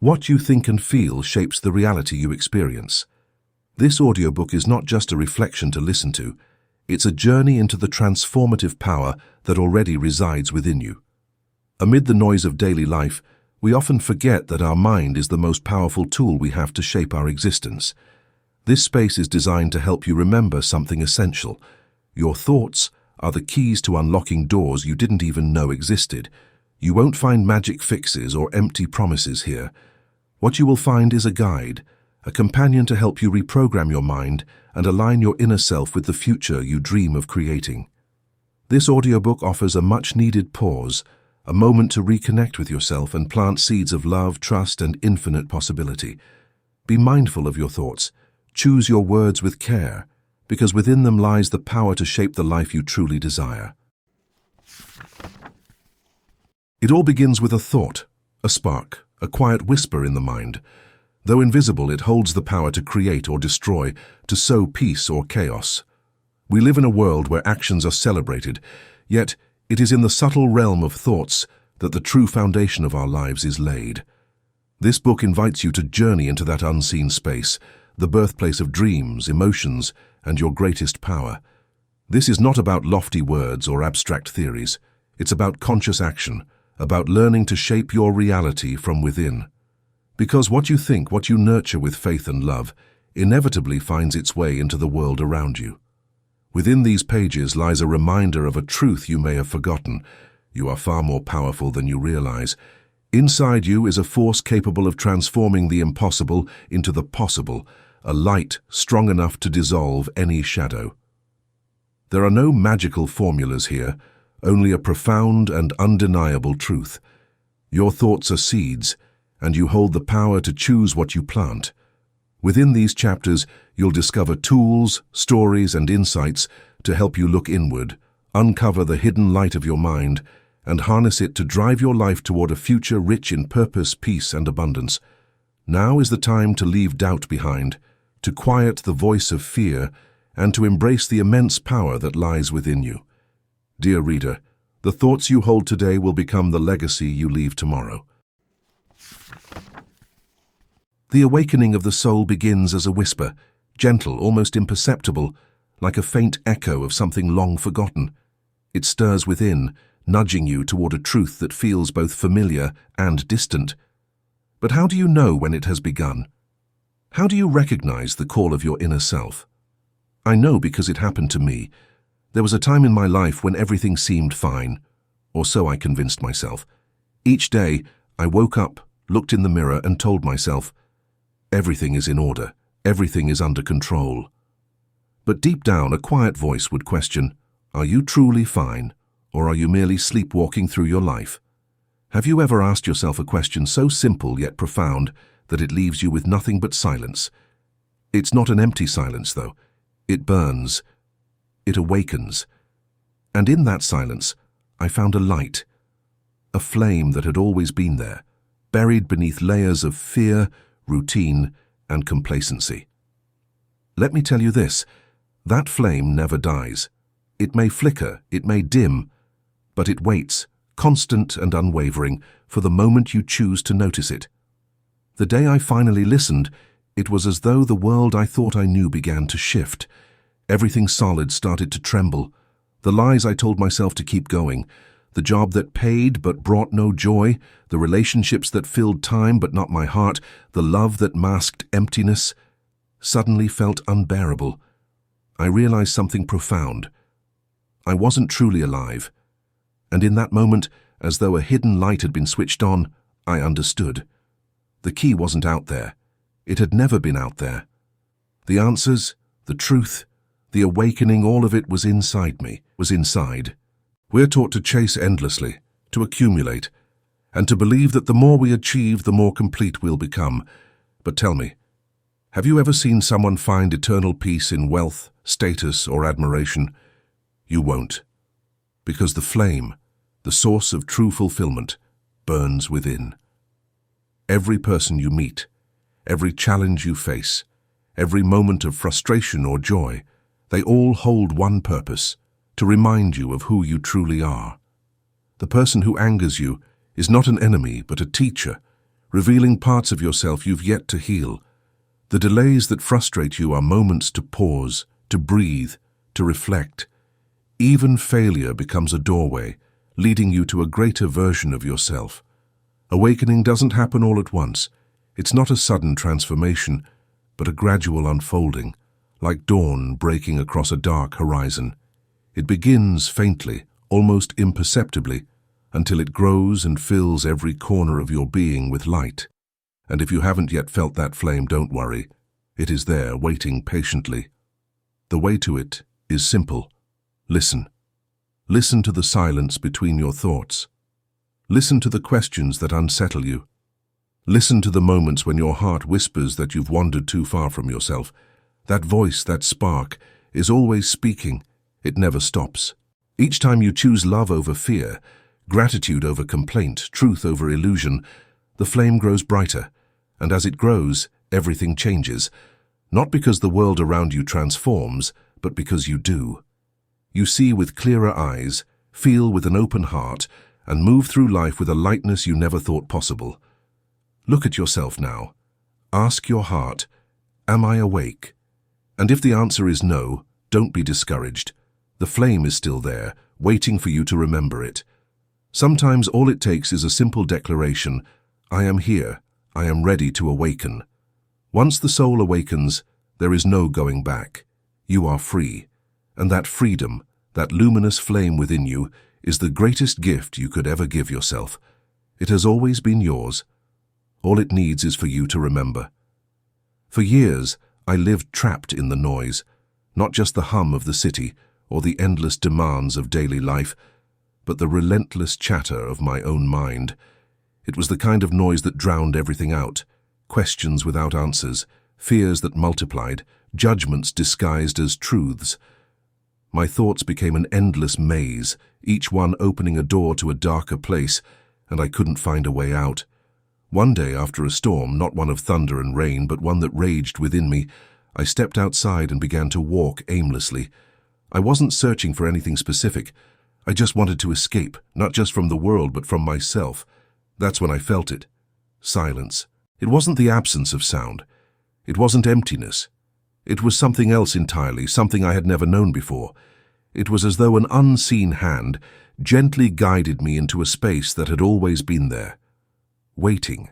What you think and feel shapes the reality you experience. This audiobook is not just a reflection to listen to, it's a journey into the transformative power that already resides within you. Amid the noise of daily life, we often forget that our mind is the most powerful tool we have to shape our existence. This space is designed to help you remember something essential. Your thoughts are the keys to unlocking doors you didn't even know existed. You won't find magic fixes or empty promises here. What you will find is a guide, a companion to help you reprogram your mind and align your inner self with the future you dream of creating. This audiobook offers a much-needed pause, a moment to reconnect with yourself and plant seeds of love, trust, and infinite possibility. Be mindful of your thoughts. Choose your words with care, because within them lies the power to shape the life you truly desire. It all begins with a thought, a spark, a quiet whisper in the mind. Though invisible, it holds the power to create or destroy, to sow peace or chaos. We live in a world where actions are celebrated, yet it is in the subtle realm of thoughts that the true foundation of our lives is laid. This book invites you to journey into that unseen space, the birthplace of dreams, emotions, and your greatest power. This is not about lofty words or abstract theories. It's about conscious action, about learning to shape your reality from within. Because what you think, what you nurture with faith and love, inevitably finds its way into the world around you. Within these pages lies a reminder of a truth you may have forgotten. You are far more powerful than you realize. Inside you is a force capable of transforming the impossible into the possible, a light strong enough to dissolve any shadow. There are no magical formulas here, only a profound and undeniable truth. Your thoughts are seeds, and you hold the power to choose what you plant. Within these chapters, you'll discover tools, stories, and insights to help you look inward, uncover the hidden light of your mind, and harness it to drive your life toward a future rich in purpose, peace, and abundance. Now is the time to leave doubt behind, to quiet the voice of fear, and to embrace the immense power that lies within you. Dear reader, the thoughts you hold today will become the legacy you leave tomorrow. The awakening of the soul begins as a whisper, gentle, almost imperceptible, like a faint echo of something long forgotten. It stirs within, nudging you toward a truth that feels both familiar and distant. But how do you know when it has begun? How do you recognize the call of your inner self? I know because it happened to me. There was a time in my life when everything seemed fine, or so I convinced myself. Each day, I woke up, looked in the mirror, and told myself, everything is in order, everything is under control. But deep down, a quiet voice would question, are you truly fine, or are you merely sleepwalking through your life? Have you ever asked yourself a question so simple yet profound that it leaves you with nothing but silence? It's not an empty silence, though. It burns. It awakens. And in that silence, I found a light, a flame that had always been there, buried beneath layers of fear, routine, and complacency. Let me tell you this, that flame never dies. It may flicker, it may dim, but it waits, constant and unwavering, for the moment you choose to notice it. The day I finally listened, it was as though the world I thought I knew began to shift. Everything solid started to tremble. The lies I told myself to keep going, the job that paid but brought no joy, the relationships that filled time but not my heart, the love that masked emptiness, suddenly felt unbearable. I realized something profound. I wasn't truly alive. And in that moment, as though a hidden light had been switched on, I understood. The key wasn't out there. It had never been out there. The answers, the truth, the awakening, all of it was inside me, was inside. We're taught to chase endlessly, to accumulate, and to believe that the more we achieve, the more complete we'll become. But tell me, have you ever seen someone find eternal peace in wealth, status, or admiration? You won't. Because the flame, the source of true fulfillment, burns within. Every person you meet, every challenge you face, every moment of frustration or joy, they all hold one purpose, to remind you of who you truly are. The person who angers you is not an enemy but a teacher, revealing parts of yourself you've yet to heal. The delays that frustrate you are moments to pause, to breathe, to reflect. Even failure becomes a doorway, leading you to a greater version of yourself. Awakening doesn't happen all at once. It's not a sudden transformation, but a gradual unfolding, like dawn breaking across a dark horizon. It begins faintly, almost imperceptibly, until it grows and fills every corner of your being with light. And if you haven't yet felt that flame, don't worry. It is there, waiting patiently. The way to it is simple. Listen. Listen to the silence between your thoughts. Listen to the questions that unsettle you. Listen to the moments when your heart whispers that you've wandered too far from yourself. That voice, that spark, is always speaking. It never stops. Each time you choose love over fear, gratitude over complaint, truth over illusion, the flame grows brighter, and as it grows, everything changes. Not because the world around you transforms, but because you do. You see with clearer eyes, feel with an open heart, and move through life with a lightness you never thought possible. Look at yourself now. Ask your heart, am I awake? And if the answer is no, don't be discouraged. The flame is still there, waiting for you to remember it. Sometimes all it takes is a simple declaration, I am here, I am ready to awaken. Once the soul awakens, there is no going back. You are free. And that freedom, that luminous flame within you, is the greatest gift you could ever give yourself. It has always been yours. All it needs is for you to remember. For years, I lived trapped in the noise, not just the hum of the city or the endless demands of daily life, but the relentless chatter of my own mind. It was the kind of noise that drowned everything out, questions without answers, fears that multiplied, judgments disguised as truths. My thoughts became an endless maze, each one opening a door to a darker place, and I couldn't find a way out. One day after a storm, not one of thunder and rain, but one that raged within me, I stepped outside and began to walk aimlessly. I wasn't searching for anything specific. I just wanted to escape, not just from the world, but from myself. That's when I felt it. Silence. It wasn't the absence of sound. It wasn't emptiness. It was something else entirely, something I had never known before. It was as though an unseen hand gently guided me into a space that had always been there. Waiting.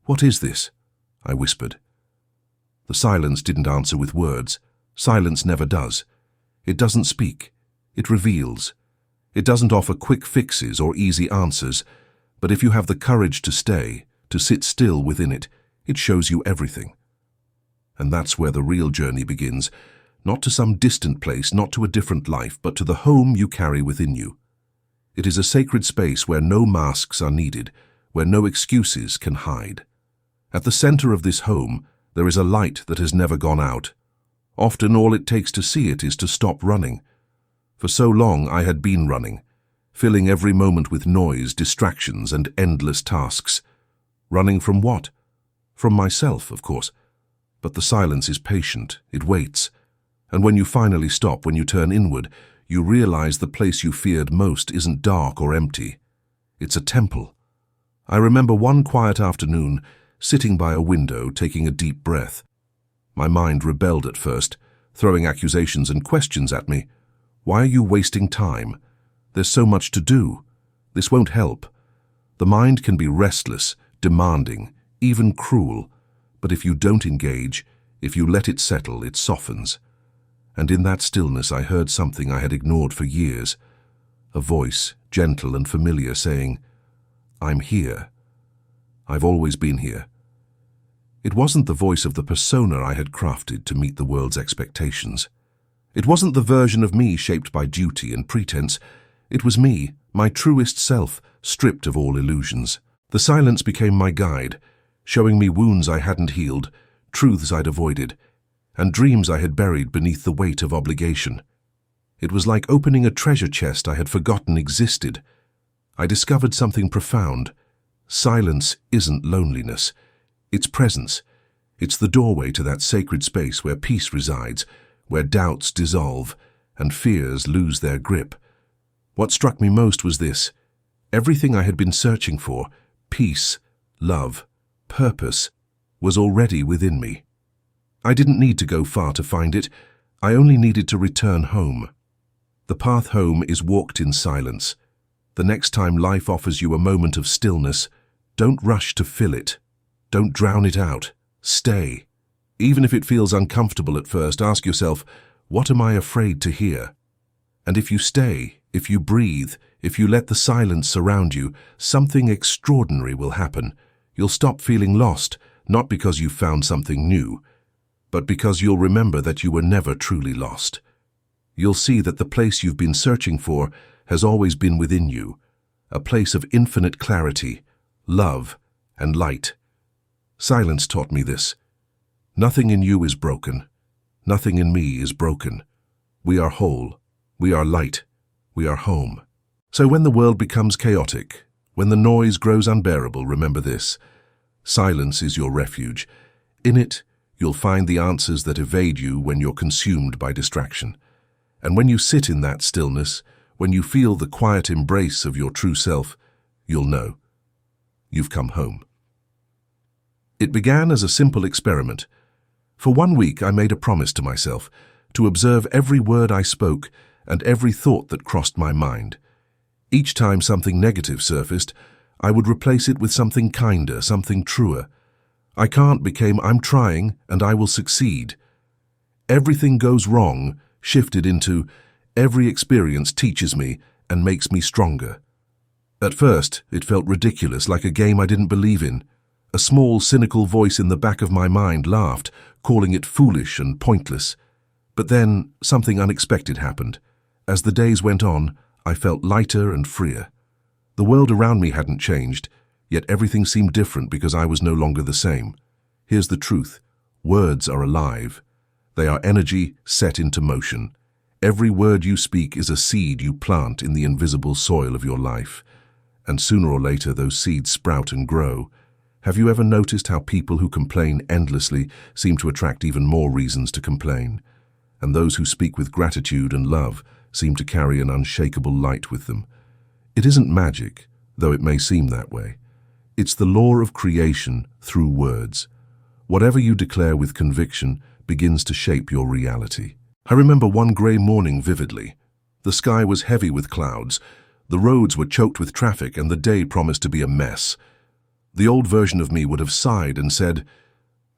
What is this? I whispered. The silence didn't answer with words. Silence never does. It doesn't speak. It reveals. It doesn't offer quick fixes or easy answers, but if you have the courage to stay, to sit still within it, it shows you everything. And that's where the real journey begins, not to some distant place, not to a different life, but to the home you carry within you. It is a sacred space where no masks are needed, where no excuses can hide. At the center of this home, there is a light that has never gone out. Often all it takes to see it is to stop running. For so long I had been running, filling every moment with noise, distractions, and endless tasks. Running from what? From myself, of course. But the silence is patient, it waits. And when you finally stop, when you turn inward, you realize the place you feared most isn't dark or empty. It's a temple. I remember one quiet afternoon, sitting by a window, taking a deep breath. My mind rebelled at first, throwing accusations and questions at me. Why are you wasting time? There's so much to do. This won't help. The mind can be restless, demanding, even cruel, but if you don't engage, if you let it settle, it softens. And in that stillness I heard something I had ignored for years, a voice, gentle and familiar, saying, I'm here. I've always been here. It wasn't the voice of the persona I had crafted to meet the world's expectations. It wasn't the version of me shaped by duty and pretense. It was me, my truest self, stripped of all illusions. The silence became my guide, showing me wounds I hadn't healed, truths I'd avoided, and dreams I had buried beneath the weight of obligation. It was like opening a treasure chest I had forgotten existed. I discovered something profound. Silence isn't loneliness. It's presence. It's the doorway to that sacred space where peace resides, where doubts dissolve and fears lose their grip. What struck me most was this. Everything I had been searching for, peace, love, purpose, was already within me. I didn't need to go far to find it. I only needed to return home. The path home is walked in silence. The next time life offers you a moment of stillness, don't rush to fill it. Don't drown it out. Stay. Even if it feels uncomfortable at first, ask yourself, what am I afraid to hear? And if you stay, if you breathe, if you let the silence surround you, something extraordinary will happen. You'll stop feeling lost, not because you've found something new, but because you'll remember that you were never truly lost. You'll see that the place you've been searching for has always been within you, a place of infinite clarity, love, and light. Silence taught me this. Nothing in you is broken. Nothing in me is broken. We are whole. We are light. We are home. So when the world becomes chaotic, when the noise grows unbearable, remember this. Silence is your refuge. In it, you'll find the answers that evade you when you're consumed by distraction. And when you sit in that stillness, when you feel the quiet embrace of your true self, you'll know. You've come home. It began as a simple experiment. For 1 week, I made a promise to myself to observe every word I spoke and every thought that crossed my mind. Each time something negative surfaced, I would replace it with something kinder, something truer. I can't became I'm trying and I will succeed. Everything goes wrong shifted into every experience teaches me and makes me stronger. At first, it felt ridiculous, like a game I didn't believe in. A small, cynical voice in the back of my mind laughed, calling it foolish and pointless. But then, something unexpected happened. As the days went on, I felt lighter and freer. The world around me hadn't changed, yet everything seemed different because I was no longer the same. Here's the truth. Words are alive. They are energy set into motion. Every word you speak is a seed you plant in the invisible soil of your life. And sooner or later, those seeds sprout and grow. Have you ever noticed how people who complain endlessly seem to attract even more reasons to complain? And those who speak with gratitude and love seem to carry an unshakable light with them. It isn't magic, though it may seem that way. It's the law of creation through words. Whatever you declare with conviction begins to shape your reality. I remember one grey morning vividly. The sky was heavy with clouds, the roads were choked with traffic, and the day promised to be a mess. The old version of me would have sighed and said,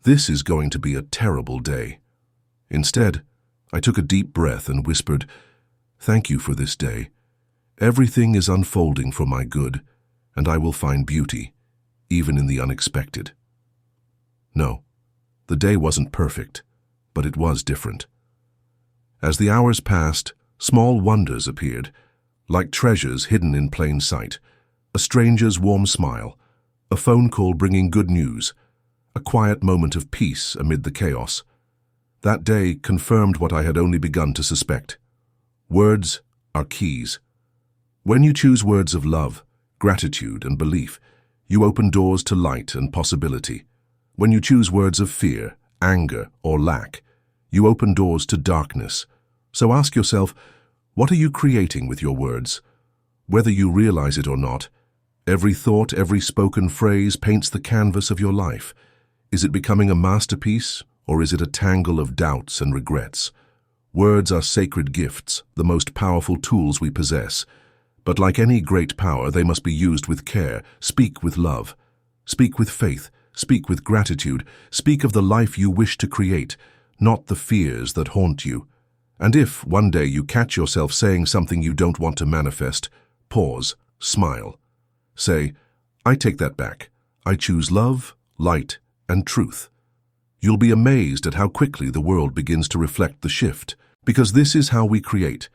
"This is going to be a terrible day." Instead, I took a deep breath and whispered, "Thank you for this day. Everything is unfolding for my good, and I will find beauty, even in the unexpected." No, the day wasn't perfect, but it was different. As the hours passed, small wonders appeared, like treasures hidden in plain sight. A stranger's warm smile, a phone call bringing good news, a quiet moment of peace amid the chaos. That day confirmed what I had only begun to suspect. Words are keys. When you choose words of love, gratitude, and belief, you open doors to light and possibility. When you choose words of fear, anger, or lack, you open doors to darkness. So ask yourself, what are you creating with your words? Whether you realize it or not, every thought, every spoken phrase paints the canvas of your life. Is it becoming a masterpiece, or is it a tangle of doubts and regrets? Words are sacred gifts, the most powerful tools we possess. But like any great power, they must be used with care. Speak with love. Speak with faith. Speak with gratitude. Speak of the life you wish to create, not the fears that haunt you. And if, one day, you catch yourself saying something you don't want to manifest, pause, smile. Say, "I take that back. I choose love, light, and truth." You'll be amazed at how quickly the world begins to reflect the shift, because this is how we create.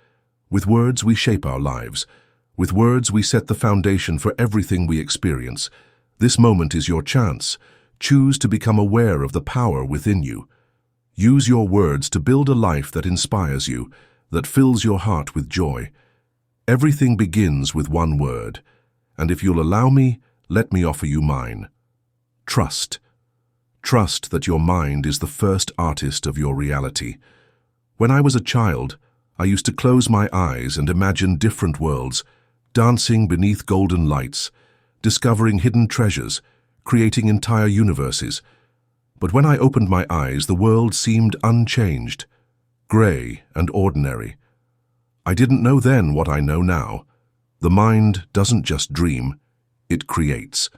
With words, we shape our lives. With words, we set the foundation for everything we experience. This moment is your chance. Choose to become aware of the power within you. Use your words to build a life that inspires you, that fills your heart with joy. Everything begins with one word, and if you'll allow me, let me offer you mine. Trust. Trust that your mind is the first artist of your reality. When I was a child, I used to close my eyes and imagine different worlds, dancing beneath golden lights, discovering hidden treasures, creating entire universes. But when I opened my eyes, the world seemed unchanged, grey and ordinary. I didn't know then what I know now. The mind doesn't just dream, it creates.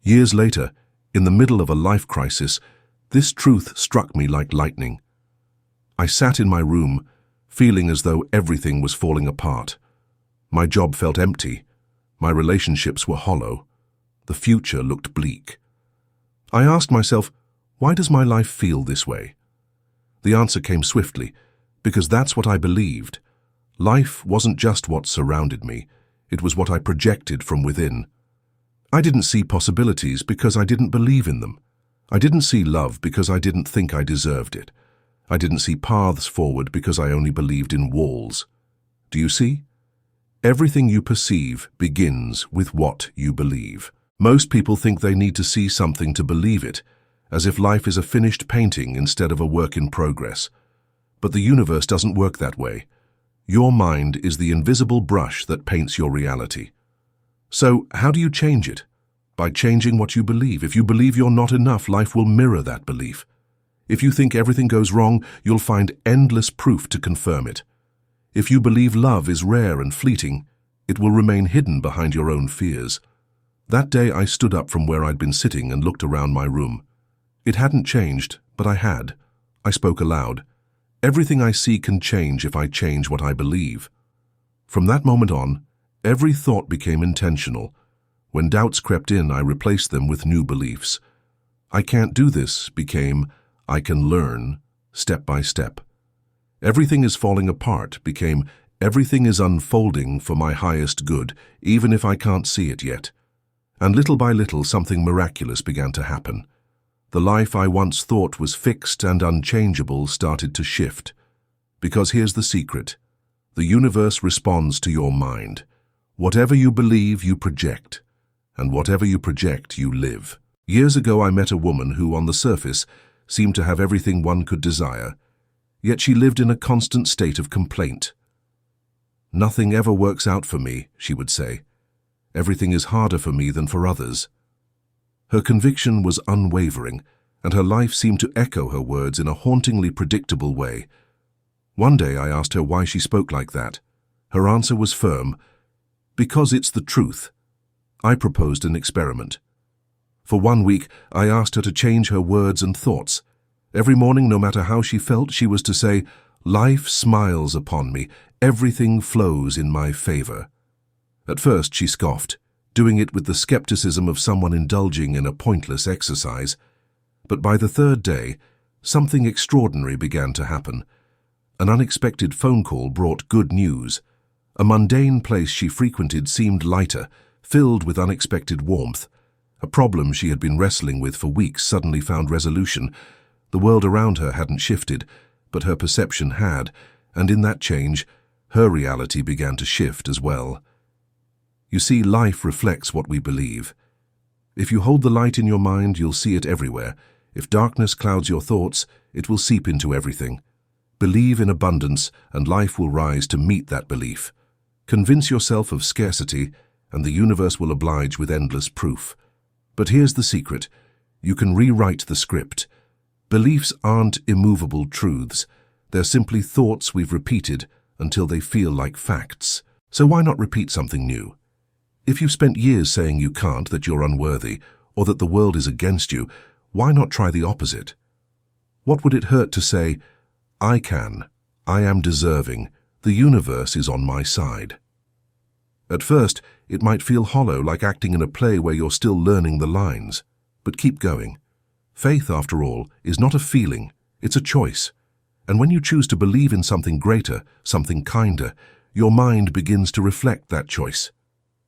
Years later, in the middle of a life crisis, this truth struck me like lightning. I sat in my room, feeling as though everything was falling apart. My job felt empty. My relationships were hollow. The future looked bleak. I asked myself, why does my life feel this way? The answer came swiftly, because that's what I believed. Life wasn't just what surrounded me, it was what I projected from within. I didn't see possibilities because I didn't believe in them. I didn't see love because I didn't think I deserved it. I didn't see paths forward because I only believed in walls. Do you see? Everything you perceive begins with what you believe. Most people think they need to see something to believe it, as if life is a finished painting instead of a work in progress. But the universe doesn't work that way. Your mind is the invisible brush that paints your reality. So, how do you change it? By changing what you believe. If you believe you're not enough, life will mirror that belief. If you think everything goes wrong, you'll find endless proof to confirm it. If you believe love is rare and fleeting, it will remain hidden behind your own fears. That day I stood up from where I'd been sitting and looked around my room. It hadn't changed, but I had. I spoke aloud. Everything I see can change if I change what I believe. From that moment on, every thought became intentional. When doubts crept in, I replaced them with new beliefs. I can't do this became, I can learn, step by step. Everything is falling apart became, everything is unfolding for my highest good, even if I can't see it yet. And little by little, something miraculous began to happen. The life I once thought was fixed and unchangeable started to shift. Because here's the secret. The universe responds to your mind. Whatever you believe, you project. And whatever you project, you live. Years ago, I met a woman who, on the surface, seemed to have everything one could desire. Yet she lived in a constant state of complaint. "Nothing ever works out for me," she would say. "Everything is harder for me than for others." Her conviction was unwavering, and her life seemed to echo her words in a hauntingly predictable way. One day I asked her why she spoke like that. Her answer was firm, "Because it's the truth." I proposed an experiment. For 1 week, I asked her to change her words and thoughts. Every morning, no matter how she felt, she was to say, "Life smiles upon me, everything flows in my favor." At first, she scoffed, doing it with the skepticism of someone indulging in a pointless exercise. But by the third day, something extraordinary began to happen. An unexpected phone call brought good news. A mundane place she frequented seemed lighter, filled with unexpected warmth. A problem she had been wrestling with for weeks suddenly found resolution. The world around her hadn't shifted, but her perception had, and in that change, her reality began to shift as well. You see, life reflects what we believe. If you hold the light in your mind, you'll see it everywhere. If darkness clouds your thoughts, it will seep into everything. Believe in abundance, and life will rise to meet that belief. Convince yourself of scarcity, and the universe will oblige with endless proof. But here's the secret. You can rewrite the script. Beliefs aren't immovable truths. They're simply thoughts we've repeated until they feel like facts. So why not repeat something new? If you've spent years saying you can't, that you're unworthy, or that the world is against you, why not try the opposite? What would it hurt to say, "I can, I am deserving, the universe is on my side"? At first, it might feel hollow, like acting in a play where you're still learning the lines. But keep going. Faith, after all, is not a feeling, it's a choice. And when you choose to believe in something greater, something kinder, your mind begins to reflect that choice.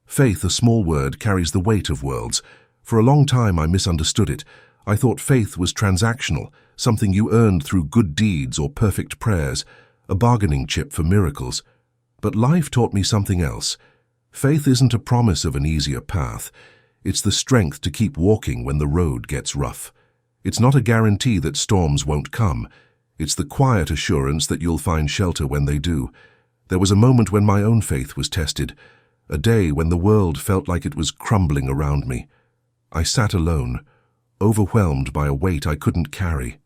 Faith, a small word, carries the weight of worlds. For a long time I misunderstood it. I thought faith was transactional, something you earned through good deeds or perfect prayers, a bargaining chip for miracles. But life taught me something else. Faith isn't a promise of an easier path. It's the strength to keep walking when the road gets rough. It's not a guarantee that storms won't come. It's the quiet assurance that you'll find shelter when they do. There was a moment when my own faith was tested, a day when the world felt like it was crumbling around me. I sat alone, overwhelmed by a weight I couldn't carry.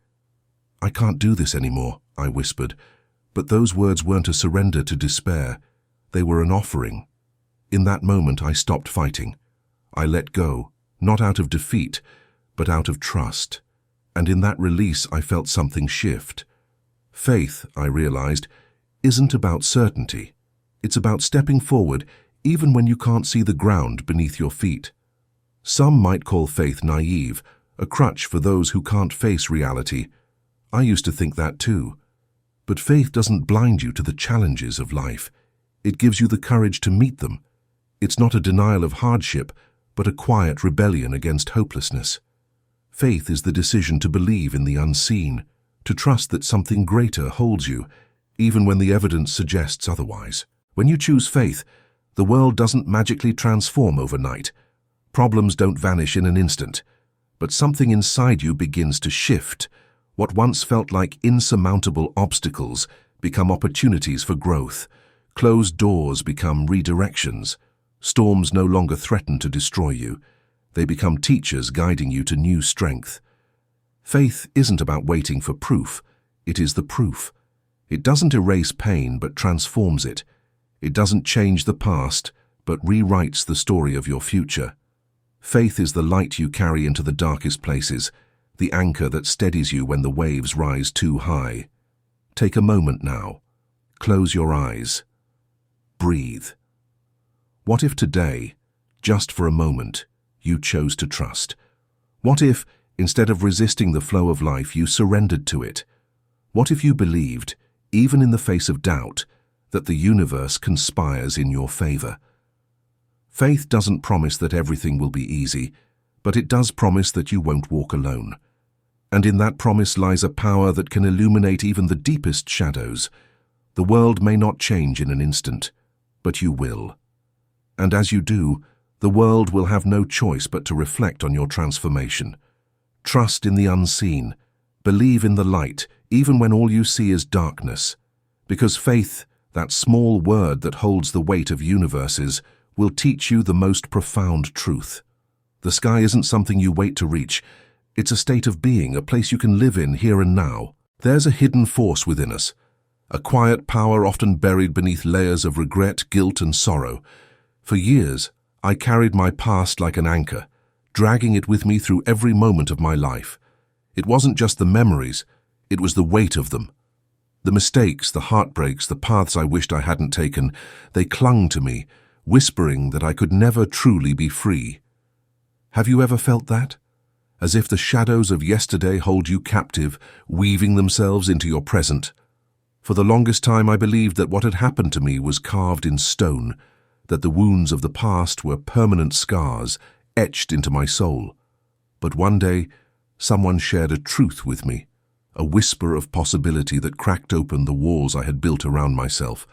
"I can't do this anymore," I whispered, but those words weren't a surrender to despair. They were an offering. In that moment, I stopped fighting. I let go, not out of defeat, but out of trust. And in that release, I felt something shift. Faith, I realized, isn't about certainty. It's about stepping forward even when you can't see the ground beneath your feet. Some might call faith naive, a crutch for those who can't face reality. I used to think that too. But faith doesn't blind you to the challenges of life. It gives you the courage to meet them. It's not a denial of hardship, but a quiet rebellion against hopelessness. Faith is the decision to believe in the unseen, to trust that something greater holds you, even when the evidence suggests otherwise. When you choose faith, the world doesn't magically transform overnight. Problems don't vanish in an instant, but something inside you begins to shift. What once felt like insurmountable obstacles become opportunities for growth. Closed doors become redirections. Storms no longer threaten to destroy you. They become teachers guiding you to new strength. Faith isn't about waiting for proof. It is the proof. It doesn't erase pain, but transforms it. It doesn't change the past, but rewrites the story of your future. Faith is the light you carry into the darkest places, the anchor that steadies you when the waves rise too high. Take a moment now. Close your eyes. Breathe. What if today, just for a moment, you chose to trust? What if, instead of resisting the flow of life, you surrendered to it? What if you believed, even in the face of doubt, that the universe conspires in your favor? Faith doesn't promise that everything will be easy, but it does promise that you won't walk alone. And in that promise lies a power that can illuminate even the deepest shadows. The world may not change in an instant, but you will. And as you do, the world will have no choice but to reflect on your transformation. Trust in the unseen. Believe in the light, even when all you see is darkness. Because faith, that small word that holds the weight of universes, will teach you the most profound truth. The sky isn't something you wait to reach. It's a state of being, a place you can live in here and now. There's a hidden force within us, a quiet power often buried beneath layers of regret, guilt, and sorrow. For years, I carried my past like an anchor, dragging it with me through every moment of my life. It wasn't just the memories, it was the weight of them. The mistakes, the heartbreaks, the paths I wished I hadn't taken, they clung to me, whispering that I could never truly be free. Have you ever felt that? As if the shadows of yesterday hold you captive, weaving themselves into your present. For the longest time I believed that what had happened to me was carved in stone, that the wounds of the past were permanent scars etched into my soul. But one day, someone shared a truth with me, a whisper of possibility that cracked open the walls I had built around myself.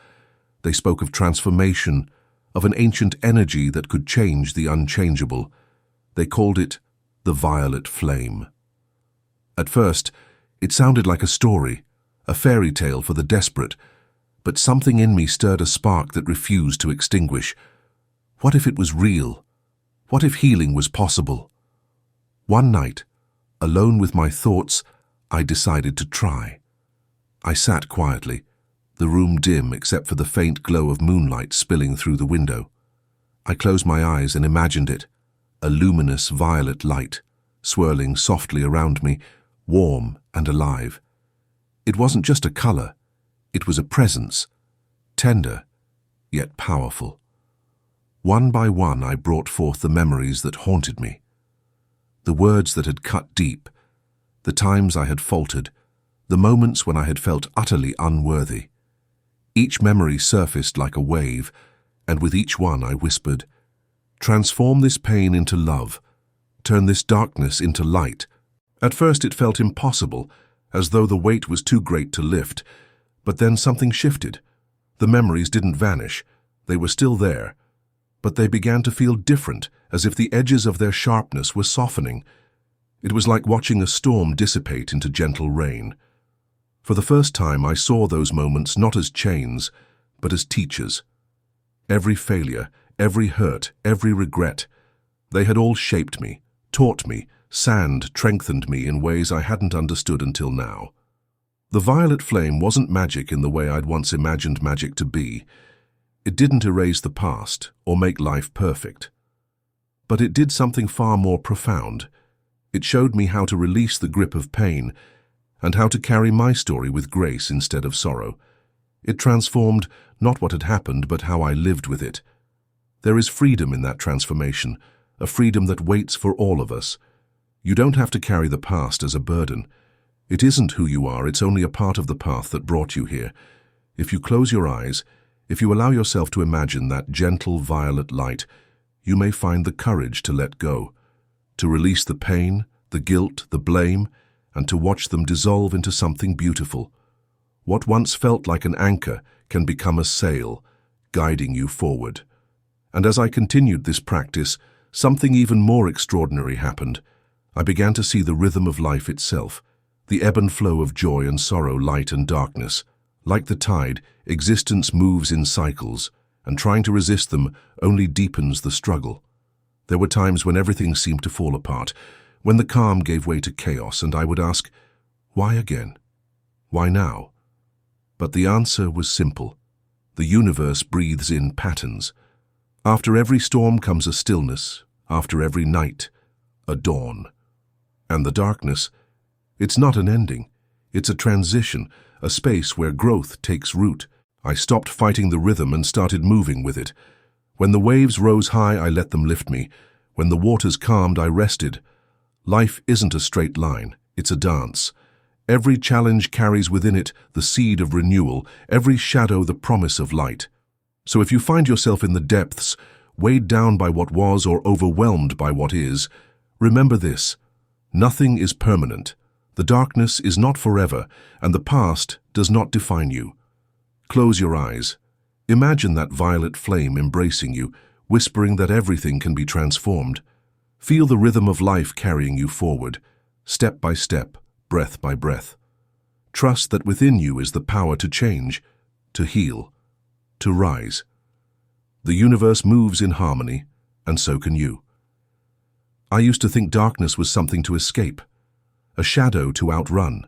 They spoke of transformation, of an ancient energy that could change the unchangeable. They called it the violet flame. At first, it sounded like a story, a fairy tale for the desperate, but something in me stirred a spark that refused to extinguish. What if it was real? What if healing was possible? One night, alone with my thoughts, I decided to try. I sat quietly, the room dim except for the faint glow of moonlight spilling through the window. I closed my eyes and imagined it, a luminous violet light, swirling softly around me, warm and alive. It wasn't just a color, it was a presence, tender, yet powerful. One by one I brought forth the memories that haunted me, the words that had cut deep, the times I had faltered, the moments when I had felt utterly unworthy. Each memory surfaced like a wave, and with each one I whispered, "Transform this pain into love. Turn this darkness into light." At first it felt impossible, as though the weight was too great to lift, but then something shifted. The memories didn't vanish. They were still there, but they began to feel different, as if the edges of their sharpness were softening. It was like watching a storm dissipate into gentle rain. For the first time, I saw those moments not as chains, but as teachers. Every failure, every hurt, every regret, they had all shaped me, taught me, sand strengthened me in ways I hadn't understood until now. The violet flame wasn't magic in the way I'd once imagined magic to be. It didn't erase the past or make life perfect. But it did something far more profound. It showed me how to release the grip of pain and how to carry my story with grace instead of sorrow. It transformed not what had happened, but how I lived with it. There is freedom in that transformation, a freedom that waits for all of us. You don't have to carry the past as a burden. It isn't who you are, it's only a part of the path that brought you here. If you close your eyes, if you allow yourself to imagine that gentle violet light, you may find the courage to let go, to release the pain, the guilt, the blame, and to watch them dissolve into something beautiful. What once felt like an anchor can become a sail, guiding you forward. And as I continued this practice, something even more extraordinary happened. I began to see the rhythm of life itself, the ebb and flow of joy and sorrow, light and darkness. Like the tide, existence moves in cycles, and trying to resist them only deepens the struggle. There were times when everything seemed to fall apart, when the calm gave way to chaos, and I would ask, why again? Why now? But the answer was simple. The universe breathes in patterns. After every storm comes a stillness, after every night, a dawn. And the darkness, it's not an ending. It's a transition, a space where growth takes root. I stopped fighting the rhythm and started moving with it. When the waves rose high, I let them lift me. When the waters calmed, I rested. Life isn't a straight line, it's a dance. Every challenge carries within it the seed of renewal, every shadow the promise of light. So if you find yourself in the depths, weighed down by what was or overwhelmed by what is, remember this: nothing is permanent. The darkness is not forever, and the past does not define you. Close your eyes. Imagine that violet flame embracing you, whispering that everything can be transformed. Feel the rhythm of life carrying you forward, step by step, breath by breath. Trust that within you is the power to change, to heal, to rise. The universe moves in harmony, and so can you. I used to think darkness was something to escape, a shadow to outrun.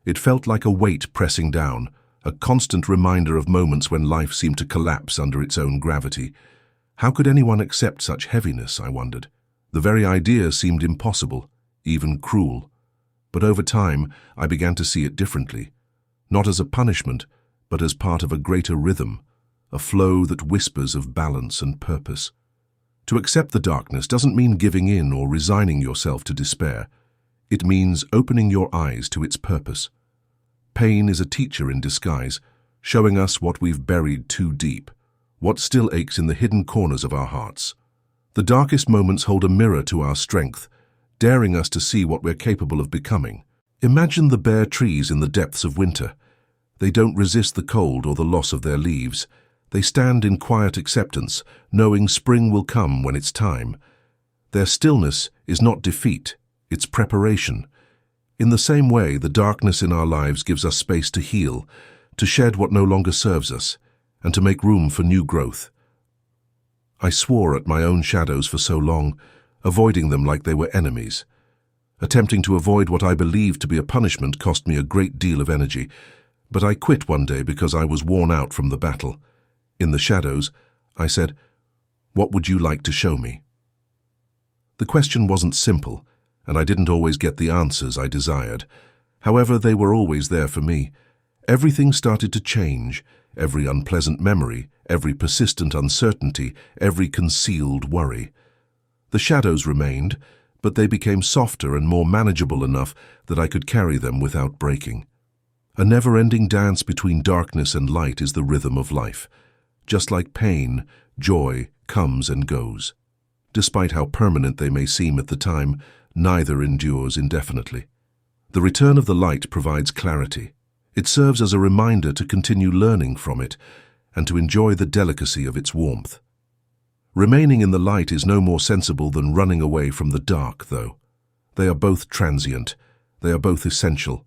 It felt like a weight pressing down, a constant reminder of moments when life seemed to collapse under its own gravity. How could anyone accept such heaviness, I wondered. The very idea seemed impossible, even cruel. But over time, I began to see it differently, not as a punishment, but as part of a greater rhythm, a flow that whispers of balance and purpose. To accept the darkness doesn't mean giving in or resigning yourself to despair. It means opening your eyes to its purpose. Pain is a teacher in disguise, showing us what we've buried too deep, what still aches in the hidden corners of our hearts. The darkest moments hold a mirror to our strength, daring us to see what we're capable of becoming. Imagine the bare trees in the depths of winter. They don't resist the cold or the loss of their leaves. They stand in quiet acceptance, knowing spring will come when it's time. Their stillness is not defeat, it's preparation. In the same way, the darkness in our lives gives us space to heal, to shed what no longer serves us, and to make room for new growth. I swore at my own shadows for so long, avoiding them like they were enemies. Attempting to avoid what I believed to be a punishment cost me a great deal of energy, but I quit one day because I was worn out from the battle. In the shadows, I said, "What would you like to show me?" The question wasn't simple, and I didn't always get the answers I desired. However, they were always there for me. Everything started to change, every unpleasant memory, every persistent uncertainty, every concealed worry. The shadows remained, but they became softer and more manageable enough that I could carry them without breaking. A never-ending dance between darkness and light is the rhythm of life. Just like pain, joy comes and goes. Despite how permanent they may seem at the time, neither endures indefinitely. The return of the light provides clarity. It serves as a reminder to continue learning from it and to enjoy the delicacy of its warmth. Remaining in the light is no more sensible than running away from the dark, though. They are both transient. They are both essential.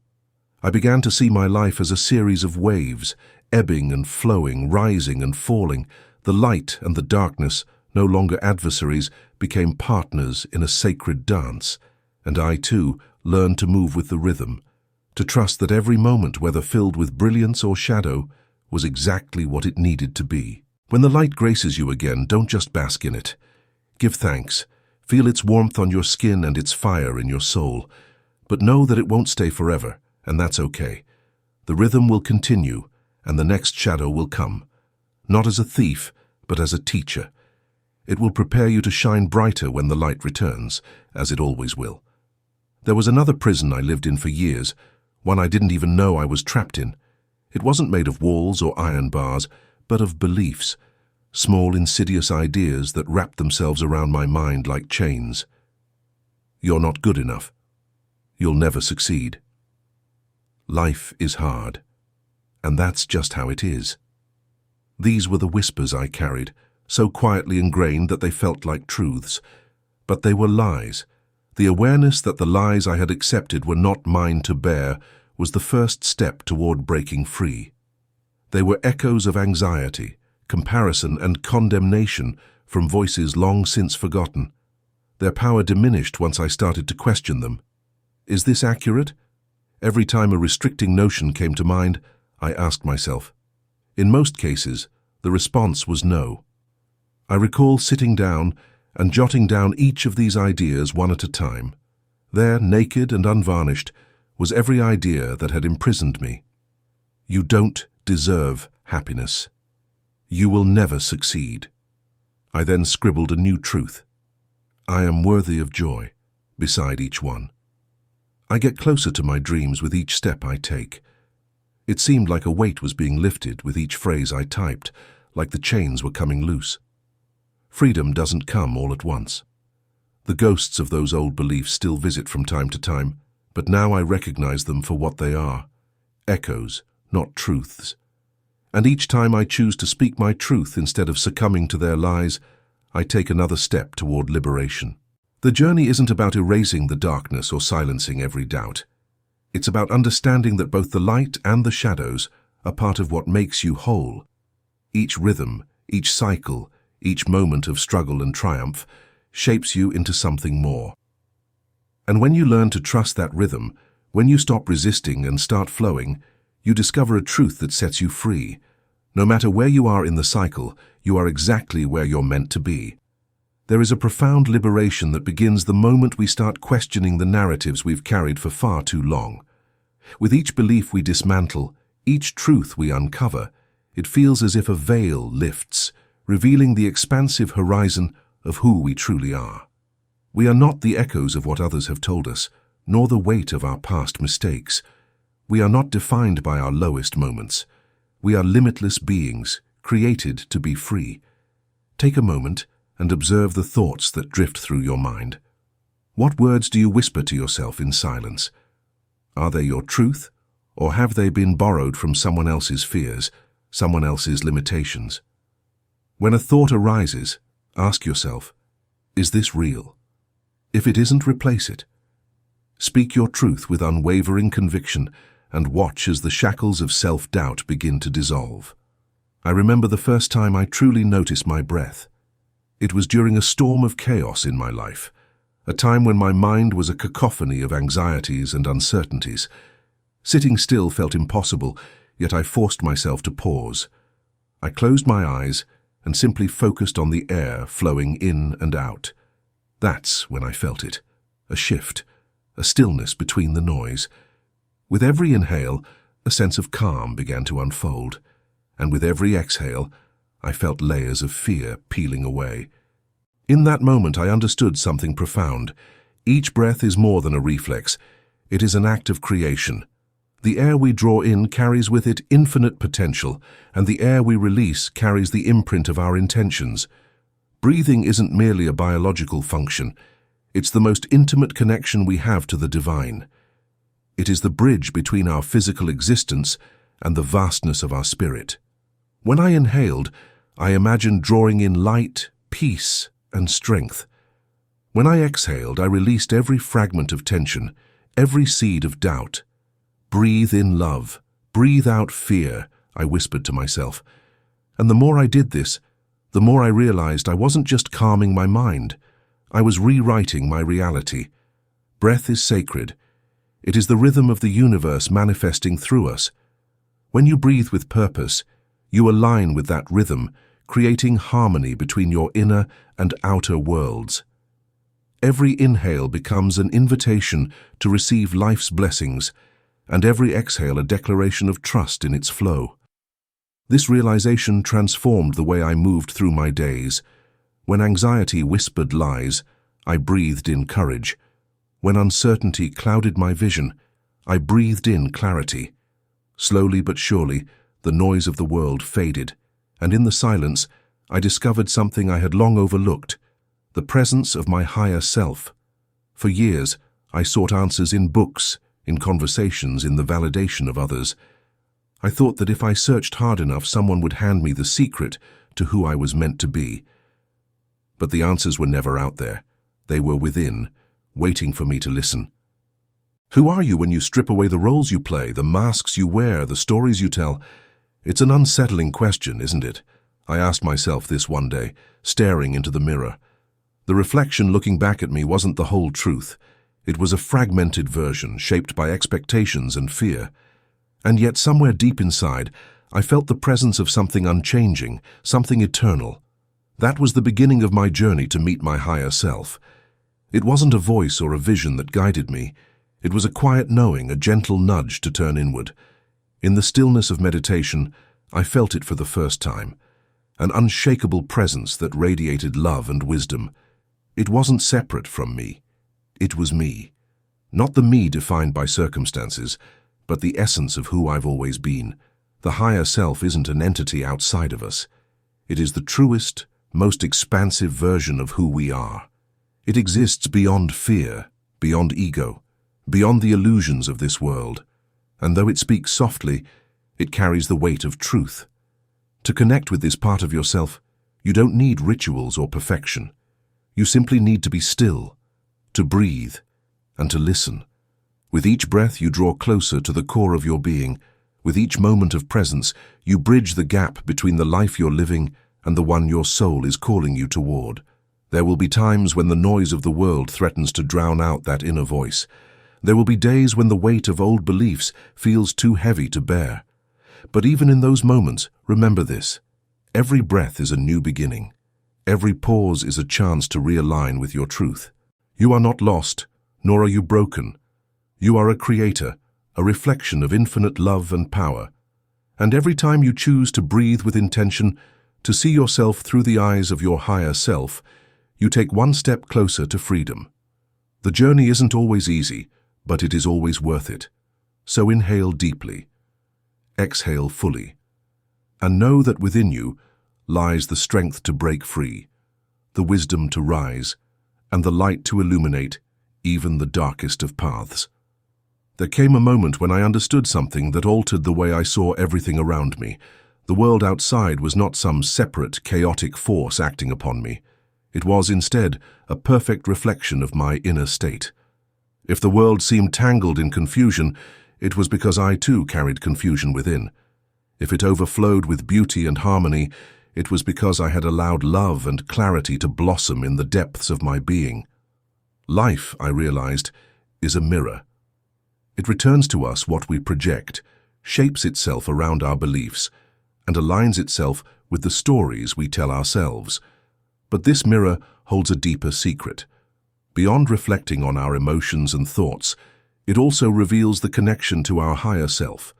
I began to see my life as a series of waves, ebbing and flowing, rising and falling. The light and the darkness, no longer adversaries, became partners in a sacred dance, and I too learned to move with the rhythm, to trust that every moment, whether filled with brilliance or shadow, was exactly what it needed to be. When the light graces you again, don't just bask in it. Give thanks. Feel its warmth on your skin and its fire in your soul. But know that it won't stay forever, and that's okay. The rhythm will continue, and the next shadow will come. Not as a thief, but as a teacher. It will prepare you to shine brighter when the light returns, as it always will. There was another prison I lived in for years, one I didn't even know I was trapped in. It wasn't made of walls or iron bars, but of beliefs, small insidious ideas that wrapped themselves around my mind like chains. You're not good enough. You'll never succeed. Life is hard, and that's just how it is. These were the whispers I carried, so quietly ingrained that they felt like truths. But they were lies. The awareness that the lies I had accepted were not mine to bear was the first step toward breaking free. They were echoes of anxiety, comparison, and condemnation from voices long since forgotten. Their power diminished once I started to question them. Is this accurate? Every time a restricting notion came to mind, I asked myself. In most cases, the response was no. I recall sitting down and jotting down each of these ideas one at a time. There, naked and unvarnished, was every idea that had imprisoned me. You don't deserve happiness. You will never succeed. I then scribbled a new truth. I am worthy of joy, beside each one. I get closer to my dreams with each step I take. It seemed like a weight was being lifted with each phrase I typed, like the chains were coming loose. Freedom doesn't come all at once. The ghosts of those old beliefs still visit from time to time, but now I recognize them for what they are, echoes, not truths. And each time I choose to speak my truth instead of succumbing to their lies, I take another step toward liberation. The journey isn't about erasing the darkness or silencing every doubt. It's about understanding that both the light and the shadows are part of what makes you whole. Each rhythm, each cycle, each moment of struggle and triumph shapes you into something more. And when you learn to trust that rhythm, when you stop resisting and start flowing, you discover a truth that sets you free. No matter where you are in the cycle, you are exactly where you're meant to be. There is a profound liberation that begins the moment we start questioning the narratives we've carried for far too long. With each belief we dismantle, each truth we uncover, it feels as if a veil lifts, revealing the expansive horizon of who we truly are. We are not the echoes of what others have told us, nor the weight of our past mistakes. We are not defined by our lowest moments. We are limitless beings, created to be free. Take a moment and observe the thoughts that drift through your mind. What words do you whisper to yourself in silence? Are they your truth, or have they been borrowed from someone else's fears, someone else's limitations? When a thought arises, ask yourself, is this real? If it isn't, replace it. Speak your truth with unwavering conviction and watch as the shackles of self-doubt begin to dissolve. I remember the first time I truly noticed my breath. It was during a storm of chaos in my life, a time when my mind was a cacophony of anxieties and uncertainties. Sitting still felt impossible, yet I forced myself to pause. I closed my eyes and simply focused on the air flowing in and out. That's when I felt it, a shift, a stillness between the noise. With every inhale, a sense of calm began to unfold, and with every exhale, I felt layers of fear peeling away. In that moment, I understood something profound. Each breath is more than a reflex. It is an act of creation. The air we draw in carries with it infinite potential, and the air we release carries the imprint of our intentions. Breathing isn't merely a biological function. It's the most intimate connection we have to the divine. It is the bridge between our physical existence and the vastness of our spirit. When I inhaled, I imagined drawing in light, peace, and strength. When I exhaled, I released every fragment of tension, every seed of doubt. Breathe in love, breathe out fear, I whispered to myself. And the more I did this, the more I realized I wasn't just calming my mind, I was rewriting my reality. Breath is sacred. It is the rhythm of the universe manifesting through us. When you breathe with purpose, you align with that rhythm, creating harmony between your inner and outer worlds. Every inhale becomes an invitation to receive life's blessings, and every exhale a declaration of trust in its flow. This realization transformed the way I moved through my days. When anxiety whispered lies, I breathed in courage. When uncertainty clouded my vision, I breathed in clarity. Slowly but surely, the noise of the world faded, and in the silence, I discovered something I had long overlooked: the presence of my higher self. For years, I sought answers in books, in conversations, in the validation of others. I thought that if I searched hard enough, someone would hand me the secret to who I was meant to be. But the answers were never out there. They were within, waiting for me to listen. Who are you when you strip away the roles you play, the masks you wear, the stories you tell? It's an unsettling question, isn't it? I asked myself this one day, staring into the mirror. The reflection looking back at me wasn't the whole truth. It was a fragmented version, shaped by expectations and fear. And yet somewhere deep inside, I felt the presence of something unchanging, something eternal. That was the beginning of my journey to meet my higher self. It wasn't a voice or a vision that guided me. It was a quiet knowing, a gentle nudge to turn inward. In the stillness of meditation, I felt it for the first time, an unshakable presence that radiated love and wisdom. It wasn't separate from me. It was me. Not the me defined by circumstances, but the essence of who I've always been. The higher self isn't an entity outside of us. It is the truest, most expansive version of who we are. It exists beyond fear, beyond ego, beyond the illusions of this world. And though it speaks softly, it carries the weight of truth. To connect with this part of yourself, you don't need rituals or perfection. You simply need to be still, to breathe, and to listen. With each breath, you draw closer to the core of your being. With each moment of presence, you bridge the gap between the life you're living and the one your soul is calling you toward. There will be times when the noise of the world threatens to drown out that inner voice. There will be days when the weight of old beliefs feels too heavy to bear. But even in those moments, remember this: every breath is a new beginning. Every pause is a chance to realign with your truth. You are not lost, nor are you broken. You are a creator, a reflection of infinite love and power. And every time you choose to breathe with intention, to see yourself through the eyes of your higher self, you take one step closer to freedom. The journey isn't always easy, but it is always worth it. So inhale deeply, exhale fully, and know that within you lies the strength to break free, the wisdom to rise, and the light to illuminate even the darkest of paths. There came a moment when I understood something that altered the way I saw everything around me. The world outside was not some separate, chaotic force acting upon me. It was, instead, a perfect reflection of my inner state. If the world seemed tangled in confusion, it was because I too carried confusion within. If it overflowed with beauty and harmony, it was because I had allowed love and clarity to blossom in the depths of my being. Life, I realized, is a mirror. It returns to us what we project, shapes itself around our beliefs, and aligns itself with the stories we tell ourselves. But this mirror holds a deeper secret. Beyond reflecting on our emotions and thoughts, it also reveals the connection to our higher self,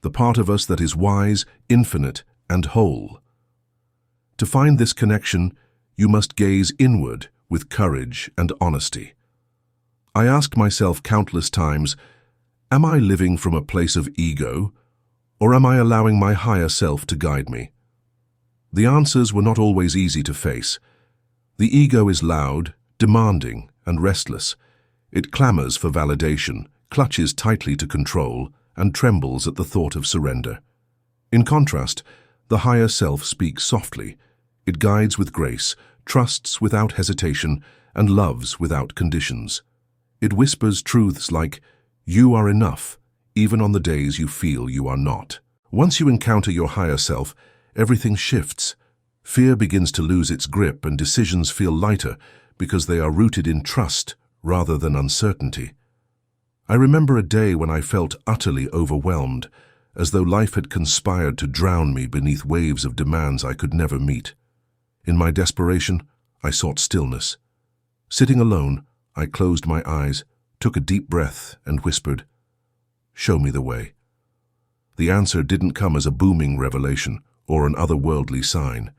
the part of us that is wise, infinite, and whole. To find this connection, you must gaze inward with courage and honesty. I asked myself countless times, am I living from a place of ego, or am I allowing my higher self to guide me? The answers were not always easy to face. The ego is loud, demanding, and restless. It clamors for validation, clutches tightly to control, and trembles at the thought of surrender. In contrast, the higher self speaks softly. It guides with grace, trusts without hesitation, and loves without conditions. It whispers truths like, "You are enough," even on the days you feel you are not. Once you encounter your higher self, everything shifts. Fear begins to lose its grip and decisions feel lighter because they are rooted in trust rather than uncertainty. I remember a day when I felt utterly overwhelmed, as though life had conspired to drown me beneath waves of demands I could never meet. In my desperation, I sought stillness. Sitting alone, I closed my eyes, took a deep breath, and whispered, "Show me the way." The answer didn't come as a booming revelation or an otherworldly sign.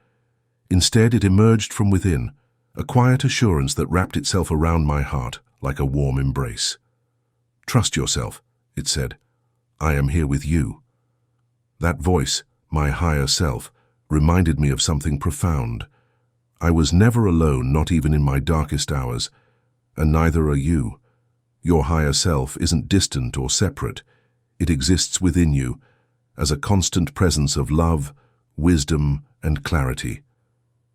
Instead, it emerged from within, a quiet assurance that wrapped itself around my heart like a warm embrace. "Trust yourself," it said. "I am here with you." That voice, my higher self, reminded me of something profound. I was never alone, not even in my darkest hours, and neither are you. Your higher self isn't distant or separate. It exists within you as a constant presence of love, wisdom, and clarity.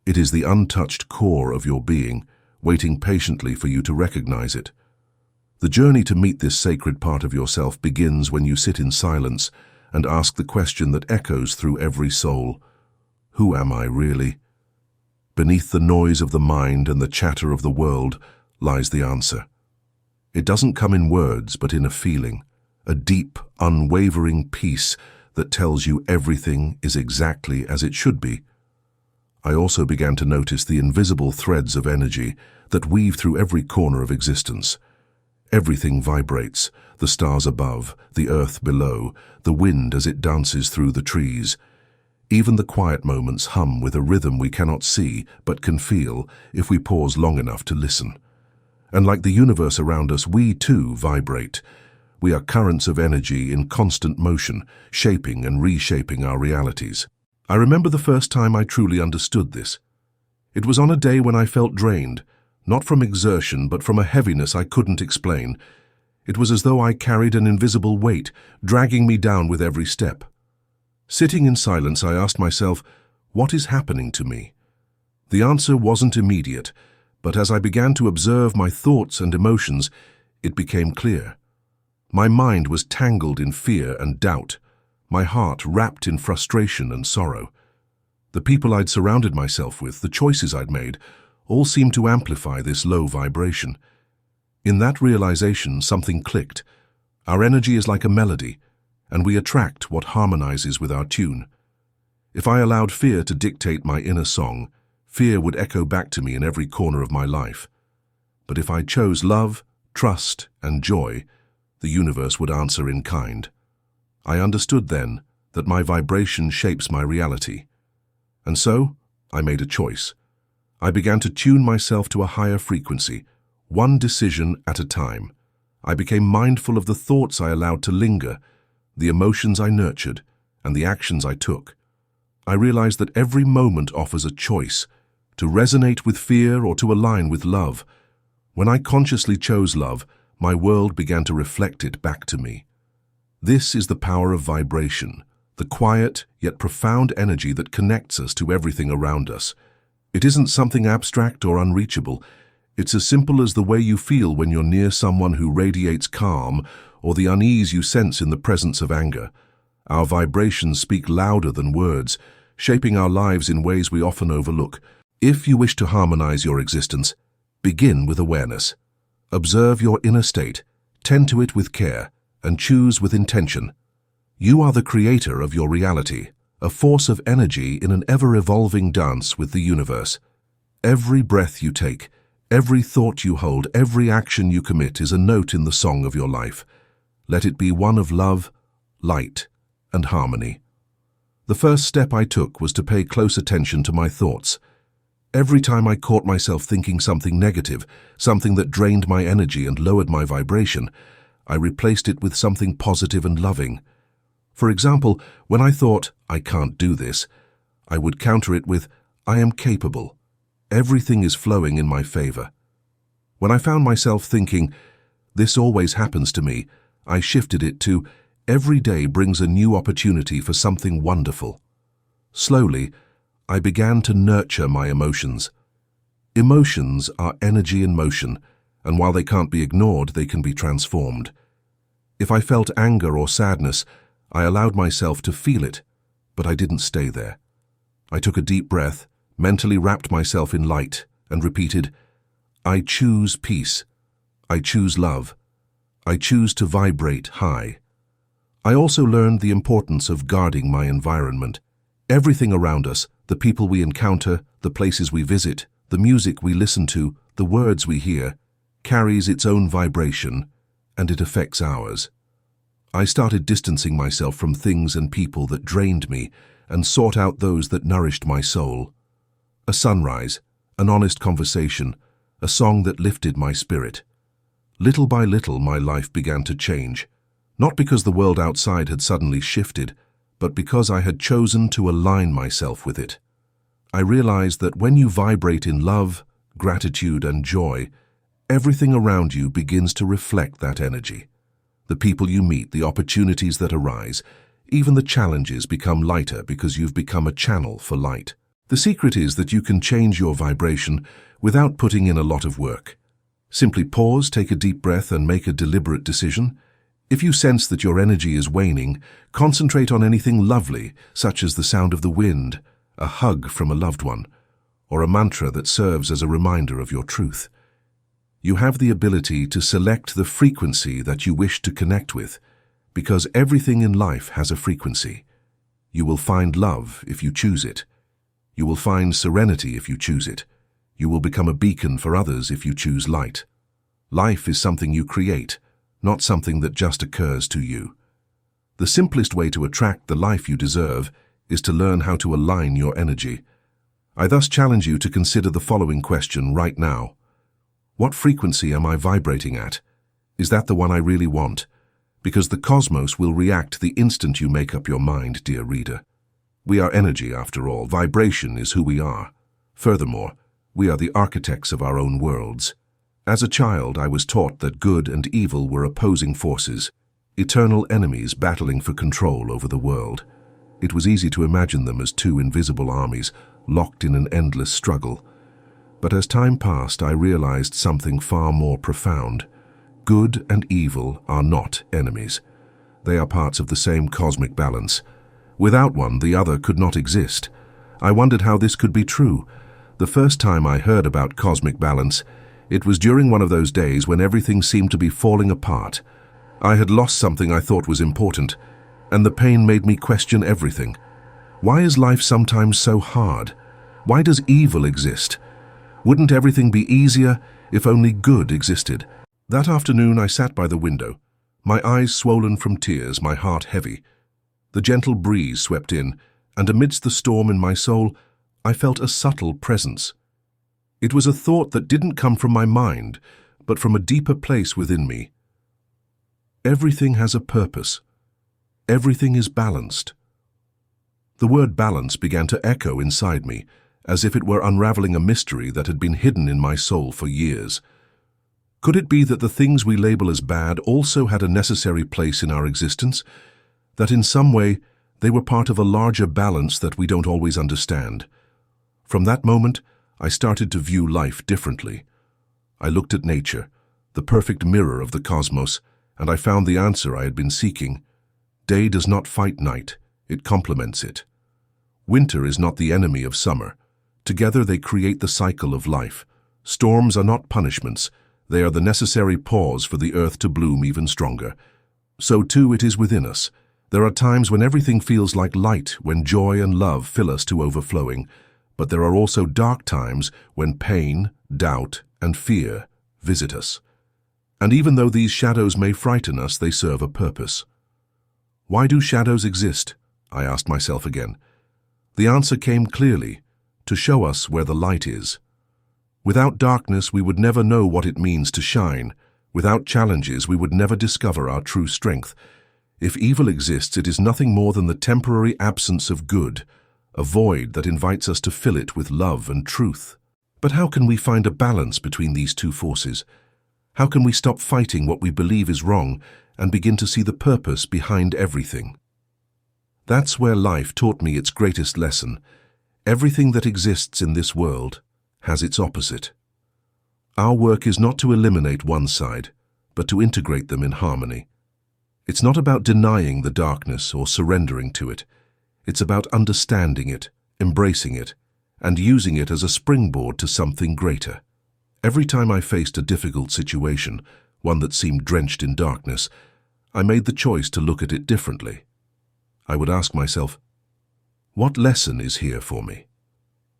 It is the untouched core of your being, waiting patiently for you to recognize it. The journey to meet this sacred part of yourself begins when you sit in silence and ask the question that echoes through every soul: who am I really? Beneath the noise of the mind and the chatter of the world lies the answer. It doesn't come in words, but in a feeling, a deep, unwavering peace that tells you everything is exactly as it should be. I also began to notice the invisible threads of energy that weave through every corner of existence. Everything vibrates, the stars above, the earth below, the wind as it dances through the trees. Even the quiet moments hum with a rhythm we cannot see but can feel if we pause long enough to listen. And like the universe around us, we too vibrate. We are currents of energy in constant motion, shaping and reshaping our realities. I remember the first time I truly understood this. It was on a day when I felt drained, not from exertion but from a heaviness I couldn't explain. It was as though I carried an invisible weight, dragging me down with every step. Sitting in silence, I asked myself, what is happening to me? The answer wasn't immediate, but as I began to observe my thoughts and emotions, it became clear. My mind was tangled in fear and doubt, my heart wrapped in frustration and sorrow. The people I'd surrounded myself with, the choices I'd made, all seemed to amplify this low vibration. In that realization, something clicked. Our energy is like a melody, and we attract what harmonizes with our tune. If I allowed fear to dictate my inner song, fear would echo back to me in every corner of my life. But if I chose love, trust, and joy, the universe would answer in kind. I understood then that my vibration shapes my reality. And so, I made a choice. I began to tune myself to a higher frequency, one decision at a time. I became mindful of the thoughts I allowed to linger, the emotions I nurtured, and the actions I took. I realized that every moment offers a choice, to resonate with fear or to align with love. When I consciously chose love, my world began to reflect it back to me. This is the power of vibration, the quiet yet profound energy that connects us to everything around us. It isn't something abstract or unreachable. It's as simple as the way you feel when you're near someone who radiates calm, or the unease you sense in the presence of anger. Our vibrations speak louder than words, shaping our lives in ways we often overlook. If you wish to harmonize your existence, begin with awareness. Observe your inner state, tend to it with care, and choose with intention. You are the creator of your reality, a force of energy in an ever-evolving dance with the universe. Every breath you take, every thought you hold, every action you commit is a note in the song of your life. Let it be one of love, light, and harmony. The first step I took was to pay close attention to my thoughts. Every time I caught myself thinking something negative, something that drained my energy and lowered my vibration, I replaced it with something positive and loving. For example, when I thought, "I can't do this," I would counter it with, "I am capable. Everything is flowing in my favor." When I found myself thinking, "This always happens to me," I shifted it to, "Every day brings a new opportunity for something wonderful." Slowly, I began to nurture my emotions. Emotions are energy in motion, and while they can't be ignored, they can be transformed. If I felt anger or sadness, I allowed myself to feel it, but I didn't stay there. I took a deep breath, mentally wrapped myself in light, and repeated, I choose peace. I choose love. I choose to vibrate high. I also learned the importance of guarding my environment. Everything around us, the people we encounter, the places we visit, the music we listen to, the words we hear, carries its own vibration, and it affects ours. I started distancing myself from things and people that drained me and sought out those that nourished my soul. A sunrise, an honest conversation, a song that lifted my spirit. Little by little, my life began to change, not because the world outside had suddenly shifted, but because I had chosen to align myself with it. I realized that when you vibrate in love, gratitude, and joy, everything around you begins to reflect that energy. The people you meet, the opportunities that arise, even the challenges become lighter because you've become a channel for light. The secret is that you can change your vibration without putting in a lot of work. Simply pause, take a deep breath, and make a deliberate decision. If you sense that your energy is waning, concentrate on anything lovely, such as the sound of the wind, a hug from a loved one, or a mantra that serves as a reminder of your truth. You have the ability to select the frequency that you wish to connect with, because everything in life has a frequency. You will find love if you choose it. You will find serenity if you choose it. You will become a beacon for others if you choose light. Life is something you create, not something that just occurs to you. The simplest way to attract the life you deserve is to learn how to align your energy. I thus challenge you to consider the following question right now. What frequency am I vibrating at? Is that the one I really want? Because the cosmos will react the instant you make up your mind, dear reader. We are energy, after all. Vibration is who we are. Furthermore, we are the architects of our own worlds. As a child, I was taught that good and evil were opposing forces, eternal enemies battling for control over the world. It was easy to imagine them as two invisible armies, locked in an endless struggle. But as time passed, I realized something far more profound. Good and evil are not enemies. They are parts of the same cosmic balance. Without one, the other could not exist. I wondered how this could be true. The first time I heard about cosmic balance, it was during one of those days when everything seemed to be falling apart. I had lost something I thought was important, and the pain made me question everything. Why is life sometimes so hard? Why does evil exist? Wouldn't everything be easier if only good existed? That afternoon I sat by the window, my eyes swollen from tears, my heart heavy. The gentle breeze swept in, and amidst the storm in my soul, I felt a subtle presence. It was a thought that didn't come from my mind, but from a deeper place within me. Everything has a purpose. Everything is balanced. The word balance began to echo inside me, as if it were unraveling a mystery that had been hidden in my soul for years. Could it be that the things we label as bad also had a necessary place in our existence? That in some way they were part of a larger balance that we don't always understand? From that moment, I started to view life differently. I looked at nature, the perfect mirror of the cosmos, and I found the answer I had been seeking. Day does not fight night, it complements it. Winter is not the enemy of summer. Together they create the cycle of life. Storms are not punishments. They are the necessary pause for the earth to bloom even stronger. So too it is within us. There are times when everything feels like light, when joy and love fill us to overflowing. But there are also dark times when pain, doubt, and fear visit us. And even though these shadows may frighten us, they serve a purpose. Why do shadows exist? I asked myself again. The answer came clearly: to show us where the light is. Without darkness, we would never know what it means to shine. Without challenges, we would never discover our true strength. If evil exists, it is nothing more than the temporary absence of good, a void that invites us to fill it with love and truth. But how can we find a balance between these two forces? How can we stop fighting what we believe is wrong and begin to see the purpose behind everything? That's where life taught me its greatest lesson. Everything that exists in this world has its opposite. Our work is not to eliminate one side, but to integrate them in harmony. It's not about denying the darkness or surrendering to it. It's about understanding it, embracing it, and using it as a springboard to something greater. Every time I faced a difficult situation, one that seemed drenched in darkness, I made the choice to look at it differently. I would ask myself, what lesson is here for me?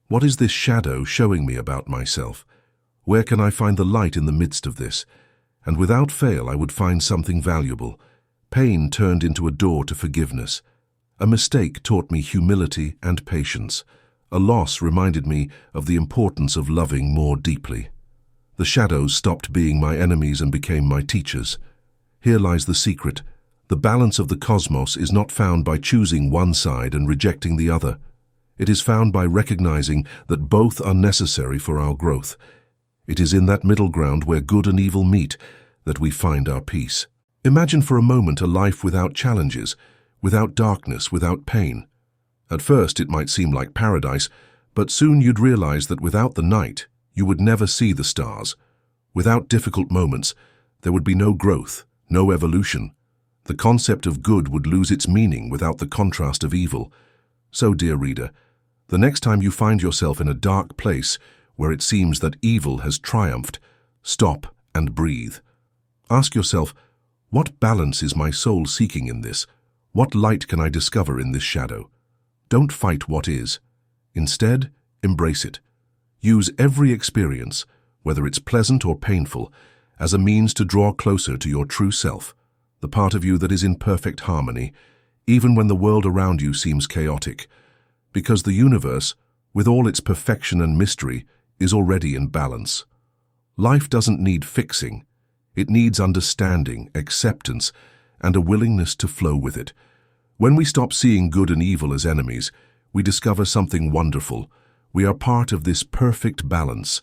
What is this shadow showing me about myself? Where can I find the light in the midst of this? And without fail, I would find something valuable. Pain turned into a door to forgiveness. A mistake taught me humility and patience. A loss reminded me of the importance of loving more deeply. The shadows stopped being my enemies and became my teachers. Here lies the secret. The balance of the cosmos is not found by choosing one side and rejecting the other. It is found by recognizing that both are necessary for our growth. It is in that middle ground where good and evil meet that we find our peace. Imagine for a moment a life without challenges, without darkness, without pain. At first it might seem like paradise, but soon you'd realize that without the night, you would never see the stars. Without difficult moments, there would be no growth, no evolution. The concept of good would lose its meaning without the contrast of evil. So, dear reader, the next time you find yourself in a dark place where it seems that evil has triumphed, stop and breathe. Ask yourself, what balance is my soul seeking in this? What light can I discover in this shadow? Don't fight what is. Instead, embrace it. Use every experience, whether it's pleasant or painful, as a means to draw closer to your true self, the part of you that is in perfect harmony, even when the world around you seems chaotic, because the universe, with all its perfection and mystery, is already in balance. Life doesn't need fixing. It needs understanding, acceptance, and a willingness to flow with it. When we stop seeing good and evil as enemies, we discover something wonderful. We are part of this perfect balance.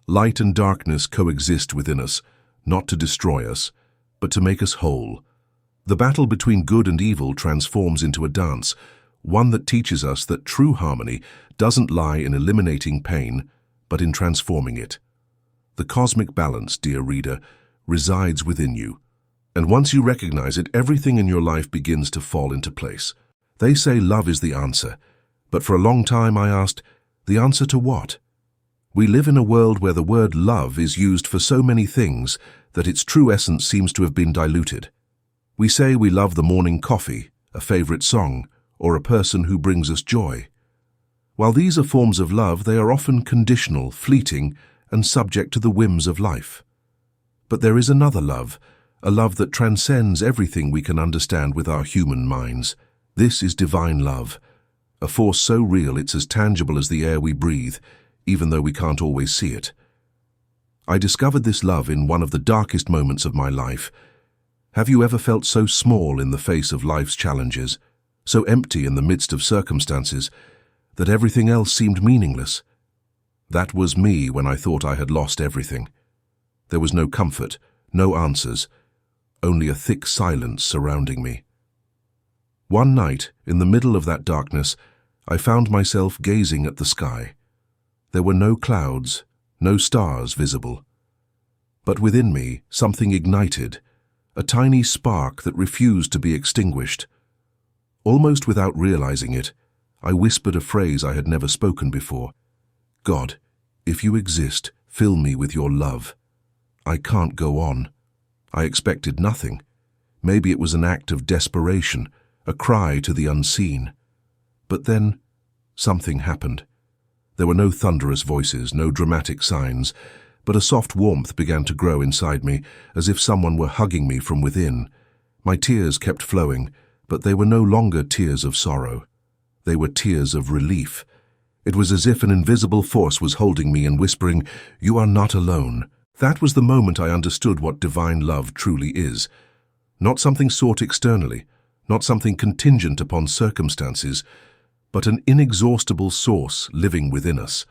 Light and darkness coexist within us, not to destroy us, but to make us whole. The battle between good and evil transforms into a dance, one that teaches us that true harmony doesn't lie in eliminating pain, but in transforming it. The cosmic balance, dear reader, resides within you. And once you recognize it, everything in your life begins to fall into place. They say love is the answer, but for a long time I asked, the answer to what? We live in a world where the word love is used for so many things that its true essence seems to have been diluted. We say we love the morning coffee, a favorite song, or a person who brings us joy. While these are forms of love, they are often conditional, fleeting, and subject to the whims of life. But there is another love, a love that transcends everything we can understand with our human minds. This is divine love, a force so real it's as tangible as the air we breathe, even though we can't always see it. I discovered this love in one of the darkest moments of my life. Have you ever felt so small in the face of life's challenges, so empty in the midst of circumstances, that everything else seemed meaningless? That was me when I thought I had lost everything. There was no comfort, no answers, only a thick silence surrounding me. One night, in the middle of that darkness, I found myself gazing at the sky. There were no clouds, no stars visible. But within me, something ignited, a tiny spark that refused to be extinguished. Almost without realizing it, I whispered a phrase I had never spoken before. God, if you exist, fill me with your love. I can't go on. I expected nothing. Maybe it was an act of desperation, a cry to the unseen. But then, something happened. There were no thunderous voices, no dramatic signs, but a soft warmth began to grow inside me, as if someone were hugging me from within. My tears kept flowing, but they were no longer tears of sorrow. They were tears of relief. It was as if an invisible force was holding me and whispering, "You are not alone." That was the moment I understood what divine love truly is. Not something sought externally, not something contingent upon circumstances, but an inexhaustible source living within us.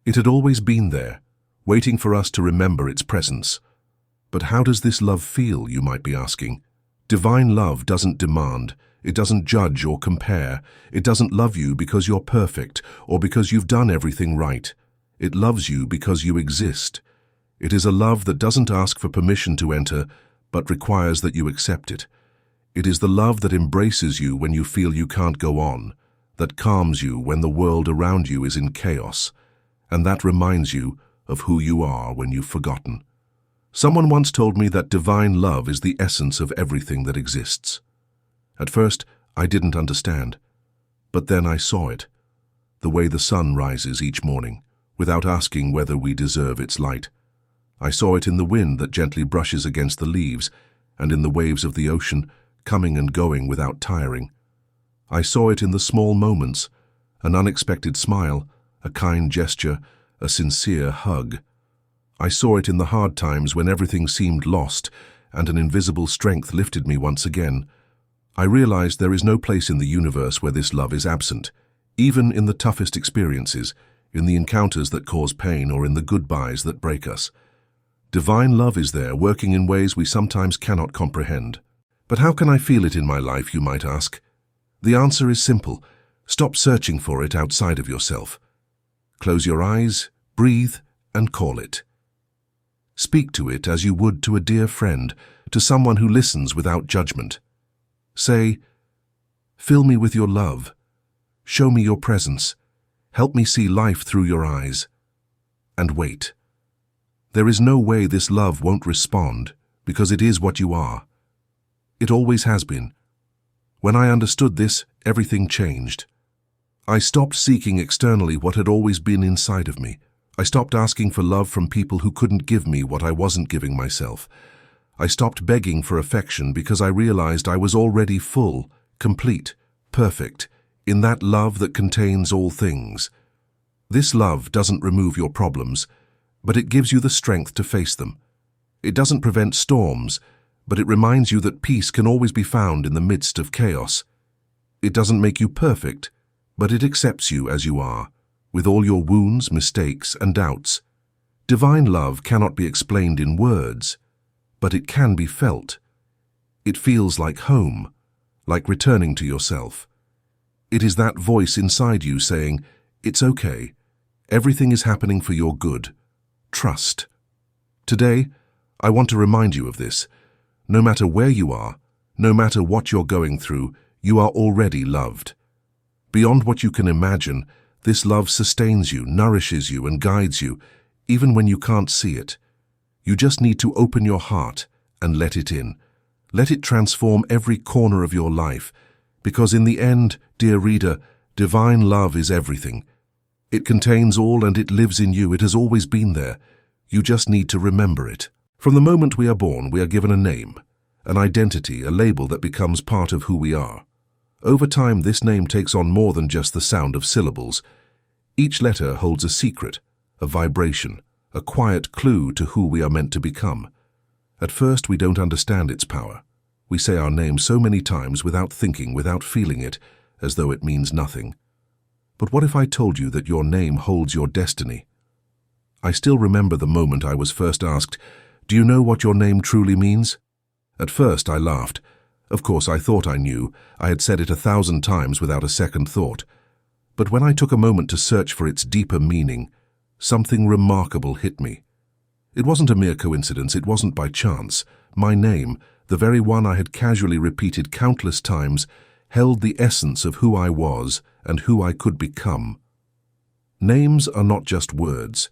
It had always been there, waiting for us to remember its presence. But how does this love feel, you might be asking? Divine love doesn't demand, it doesn't judge or compare, it doesn't love you because you're perfect or because you've done everything right. It loves you because you exist. It is a love that doesn't ask for permission to enter, but requires that you accept it. It is the love that embraces you when you feel you can't go on, that calms you when the world around you is in chaos, and that reminds you of who you are when you've forgotten. Someone once told me that divine love is the essence of everything that exists. At first, I didn't understand, but then I saw it, the way the sun rises each morning, without asking whether we deserve its light. I saw it in the wind that gently brushes against the leaves, and in the waves of the ocean, coming and going without tiring. I saw it in the small moments, an unexpected smile, a kind gesture, a sincere hug. I saw it in the hard times when everything seemed lost and an invisible strength lifted me once again. I realized there is no place in the universe where this love is absent, even in the toughest experiences, in the encounters that cause pain or in the goodbyes that break us. Divine love is there, working in ways we sometimes cannot comprehend. But how can I feel it in my life, you might ask? The answer is simple. Stop searching for it outside of yourself. Close your eyes, breathe, and call it. Speak to it as you would to a dear friend, to someone who listens without judgment. Say, "Fill me with your love. Show me your presence. Help me see life through your eyes." And wait. There is no way this love won't respond, because it is what you are. It always has been. When I understood this, everything changed. I stopped seeking externally what had always been inside of me. I stopped asking for love from people who couldn't give me what I wasn't giving myself. I stopped begging for affection because I realized I was already full, complete, perfect, in that love that contains all things. This love doesn't remove your problems, but it gives you the strength to face them. It doesn't prevent storms, but it reminds you that peace can always be found in the midst of chaos. It doesn't make you perfect, but it accepts you as you are, with all your wounds, mistakes, and doubts. Divine love cannot be explained in words, but it can be felt. It feels like home, like returning to yourself. It is that voice inside you saying, "It's okay. Everything is happening for your good. Trust." Today, I want to remind you of this. No matter where you are, no matter what you're going through, you are already loved. Beyond what you can imagine, this love sustains you, nourishes you, and guides you, even when you can't see it. You just need to open your heart and let it in. Let it transform every corner of your life, because in the end, dear reader, divine love is everything. It contains all and it lives in you. It has always been there. You just need to remember it. From the moment we are born, we are given a name, an identity, a label that becomes part of who we are. Over time, this name takes on more than just the sound of syllables. Each letter holds a secret, a vibration, a quiet clue to who we are meant to become. At first, we don't understand its power. We say our name so many times without thinking, without feeling it, as though it means nothing. But what if I told you that your name holds your destiny? I still remember the moment I was first asked, "Do you know what your name truly means?" At first, I laughed. Of course, I thought I knew. I had said it 1,000 times without a second thought. But when I took a moment to search for its deeper meaning, something remarkable hit me. It wasn't a mere coincidence. It wasn't by chance. My name, the very one I had casually repeated countless times, held the essence of who I was and who I could become. Names are not just words.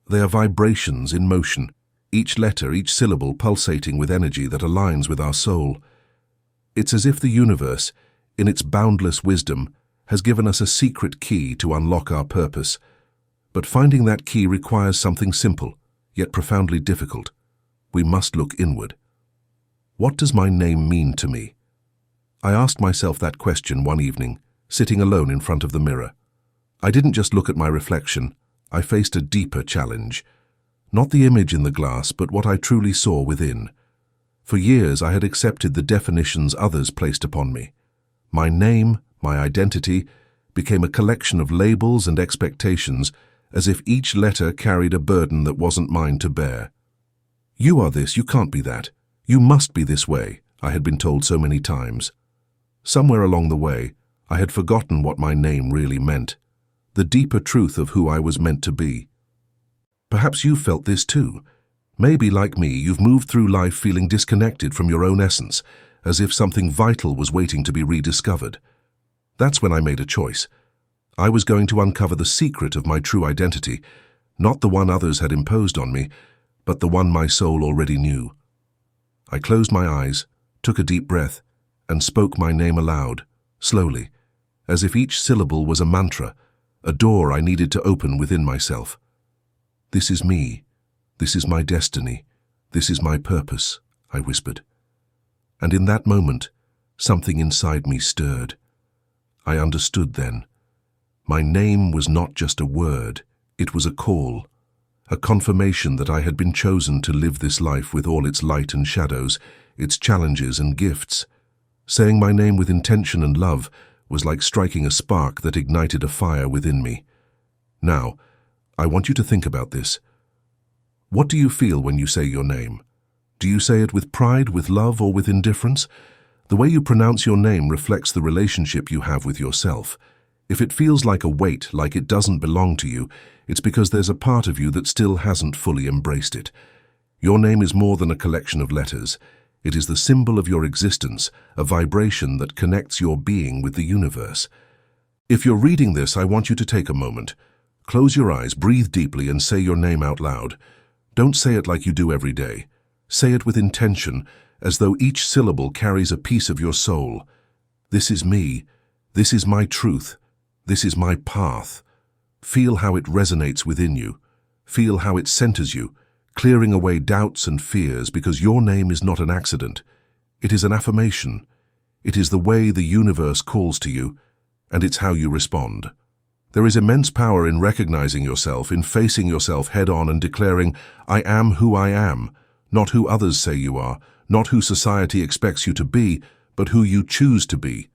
They are vibrations in motion, each letter, each syllable pulsating with energy that aligns with our soul. It's as if the universe, in its boundless wisdom, has given us a secret key to unlock our purpose. But finding that key requires something simple, yet profoundly difficult. We must look inward. What does my name mean to me? I asked myself that question one evening, sitting alone in front of the mirror. I didn't just look at my reflection. I faced a deeper challenge. Not the image in the glass, but what I truly saw within. For years, I had accepted the definitions others placed upon me. My name, my identity, became a collection of labels and expectations, as if each letter carried a burden that wasn't mine to bear. "You are this, you can't be that. You must be this way," I had been told so many times. Somewhere along the way, I had forgotten what my name really meant, the deeper truth of who I was meant to be. Perhaps you felt this too. Maybe, like me, you've moved through life feeling disconnected from your own essence, as if something vital was waiting to be rediscovered. That's when I made a choice. I was going to uncover the secret of my true identity, not the one others had imposed on me, but the one my soul already knew. I closed my eyes, took a deep breath, and spoke my name aloud, slowly, as if each syllable was a mantra, a door I needed to open within myself. "This is me. This is my destiny. This is my purpose," I whispered. And in that moment, something inside me stirred. I understood then. My name was not just a word, it was a call, a confirmation that I had been chosen to live this life with all its light and shadows, its challenges and gifts. Saying my name with intention and love was like striking a spark that ignited a fire within me. Now, I want you to think about this. What do you feel when you say your name? Do you say it with pride, with love, or with indifference? The way you pronounce your name reflects the relationship you have with yourself. If it feels like a weight, like it doesn't belong to you, it's because there's a part of you that still hasn't fully embraced it. Your name is more than a collection of letters. It is the symbol of your existence, a vibration that connects your being with the universe. If you're reading this, I want you to take a moment. Close your eyes, breathe deeply, and say your name out loud. Don't say it like you do every day. Say it with intention, as though each syllable carries a piece of your soul. This is me. This is my truth. This is my path. Feel how it resonates within you. Feel how it centers you, clearing away doubts and fears, because your name is not an accident. It is an affirmation. It is the way the universe calls to you, and it's how you respond. There is immense power in recognizing yourself, in facing yourself head-on and declaring, "I am who I am," not who others say you are, not who society expects you to be, but who you choose to be.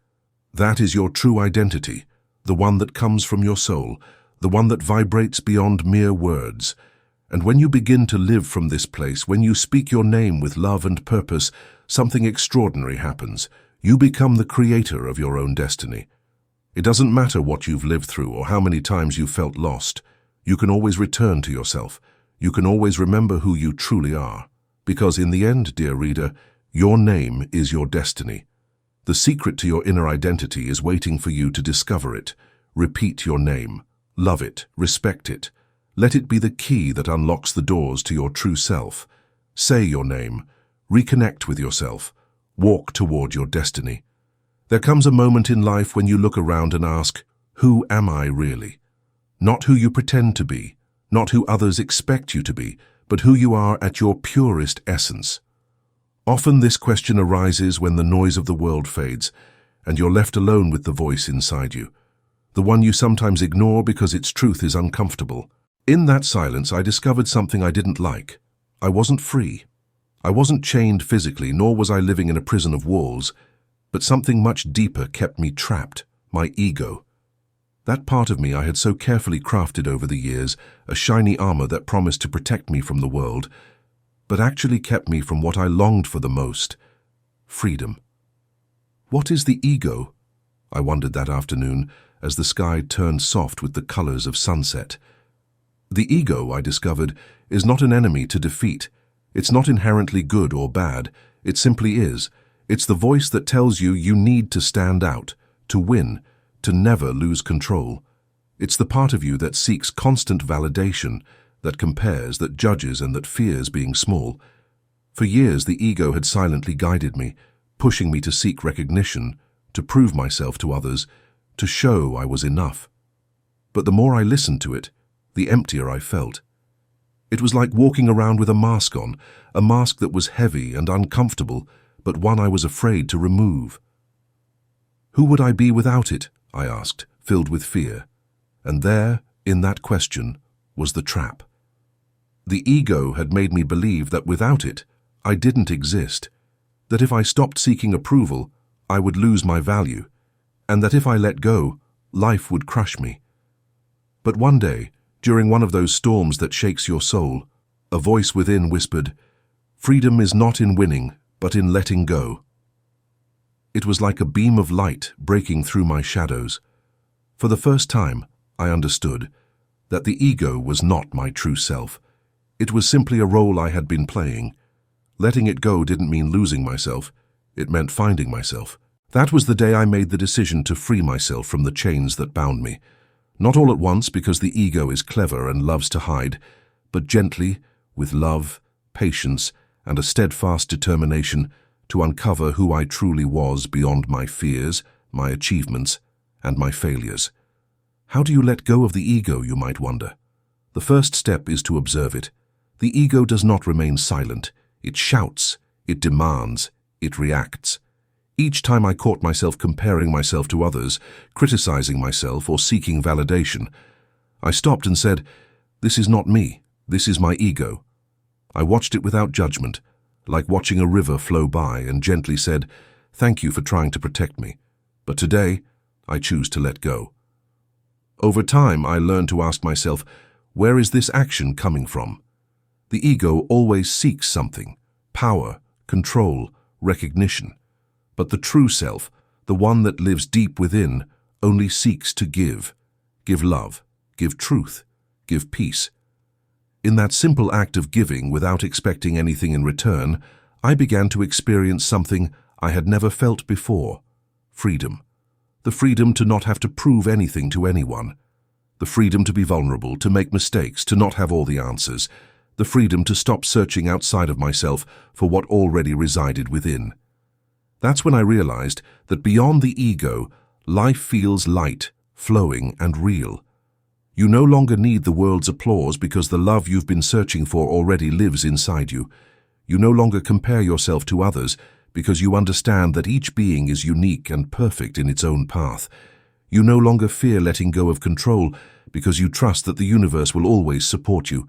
That is your true identity, the one that comes from your soul, the one that vibrates beyond mere words. And when you begin to live from this place, when you speak your name with love and purpose, something extraordinary happens. You become the creator of your own destiny. It doesn't matter what you've lived through or how many times you've felt lost. You can always return to yourself. You can always remember who you truly are. Because in the end, dear reader, your name is your destiny. The secret to your inner identity is waiting for you to discover it. Repeat your name. Love it. Respect it. Let it be the key that unlocks the doors to your true self. Say your name. Reconnect with yourself. Walk toward your destiny. There comes a moment in life when you look around and ask, who am I really? Not who you pretend to be, not who others expect you to be, but who you are at your purest essence. Often this question arises when the noise of the world fades, and you're left alone with the voice inside you, the one you sometimes ignore because its truth is uncomfortable. In that silence, I discovered something I didn't like. I wasn't free. I wasn't chained physically, nor was I living in a prison of walls, but something much deeper kept me trapped, my ego. That part of me I had so carefully crafted over the years, a shiny armor that promised to protect me from the world, but actually kept me from what I longed for the most, freedom. What is the ego? I wondered that afternoon as the sky turned soft with the colors of sunset. The ego, I discovered, is not an enemy to defeat. It's not inherently good or bad. It simply is. It's the voice that tells you you need to stand out, to win, to never lose control. It's the part of you that seeks constant validation, that compares, that judges, and that fears being small. For years, the ego had silently guided me, pushing me to seek recognition, to prove myself to others, to show I was enough. But the more I listened to it, the emptier I felt. It was like walking around with a mask on, a mask that was heavy and uncomfortable, but one I was afraid to remove. Who would I be without it? I asked, filled with fear. And there, in that question, was the trap. The ego had made me believe that without it, I didn't exist, that if I stopped seeking approval, I would lose my value, and that if I let go, life would crush me. But one day, during one of those storms that shakes your soul, a voice within whispered, "Freedom is not in winning, but in letting go." It was like a beam of light breaking through my shadows. For the first time, I understood that the ego was not my true self. It was simply a role I had been playing. Letting it go didn't mean losing myself. It meant finding myself, That was the day I made the decision to free myself from the chains that bound me. Not all at once, because the ego is clever and loves to hide, but gently, with love, patience, and a steadfast determination to uncover who I truly was beyond my fears, my achievements, and my failures. How do you let go of the ego, you might wonder? The first step is to observe it. The ego does not remain silent. It shouts, it demands, it reacts. Each time I caught myself comparing myself to others, criticizing myself, or seeking validation, I stopped and said, "This is not me, this is my ego." I watched it without judgment, like watching a river flow by, and gently said, "Thank you for trying to protect me, but today I choose to let go." Over time, I learned to ask myself, where is this action coming from? The ego always seeks something: power, control, recognition. But the true self, the one that lives deep within, only seeks to give. Give love, give truth, give peace. In that simple act of giving without expecting anything in return, I began to experience something I had never felt before: freedom. The freedom to not have to prove anything to anyone. The freedom to be vulnerable, to make mistakes, to not have all the answers. The freedom to stop searching outside of myself for what already resided within. That's when I realized that beyond the ego, life feels light, flowing, and real. You no longer need the world's applause because the love you've been searching for already lives inside you. You no longer compare yourself to others because you understand that each being is unique and perfect in its own path. You no longer fear letting go of control because you trust that the universe will always support you.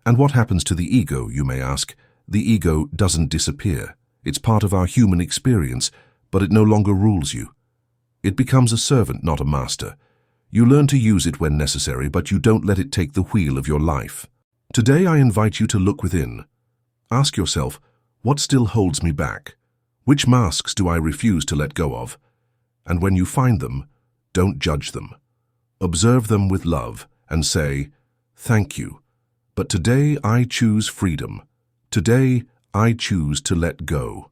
And what happens to the ego, you may ask? The ego doesn't disappear. It's part of our human experience, but it no longer rules you. It becomes a servant, not a master. You learn to use it when necessary, but you don't let it take the wheel of your life. Today I invite you to look within. Ask yourself, what still holds me back? Which masks do I refuse to let go of? And when you find them, don't judge them. Observe them with love and say, "Thank you. But today I choose freedom. Today I choose to let go."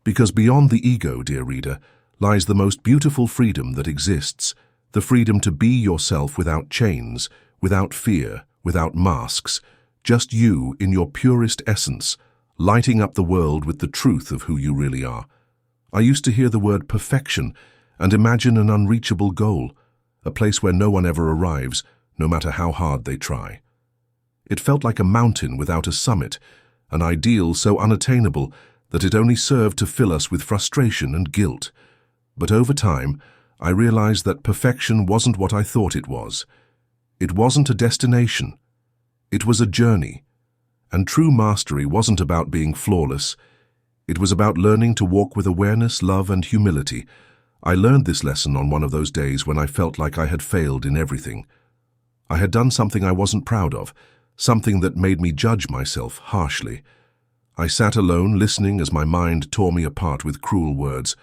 Because beyond the ego, dear reader, lies the most beautiful freedom that exists, the freedom to be yourself without chains, without fear, without masks, just you in your purest essence, lighting up the world with the truth of who you really are. I used to hear the word perfection and imagine an unreachable goal, a place where no one ever arrives, no matter how hard they try. It felt like a mountain without a summit, an ideal so unattainable that it only served to fill us with frustration and guilt. But over time, I realized that perfection wasn't what I thought it was. It wasn't a destination. It was a journey. And true mastery wasn't about being flawless. It was about learning to walk with awareness, love, and humility. I learned this lesson on one of those days when I felt like I had failed in everything. I had done something I wasn't proud of, something that made me judge myself harshly. I sat alone, listening as my mind tore me apart with cruel words.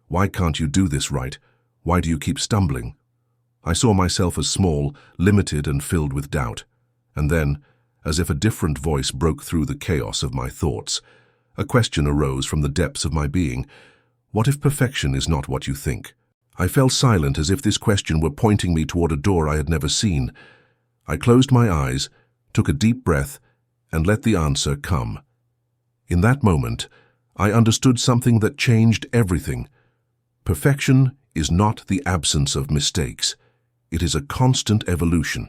"Why can't you do this right? Why do you keep stumbling?" I saw myself as small, limited, and filled with doubt. And then, as if a different voice broke through the chaos of my thoughts, a question arose from the depths of my being. What if perfection is not what you think? I fell silent, as if this question were pointing me toward a door I had never seen. I closed my eyes, took a deep breath, and let the answer come. In that moment, I understood something that changed everything. Perfection is not the absence of mistakes. It is a constant evolution.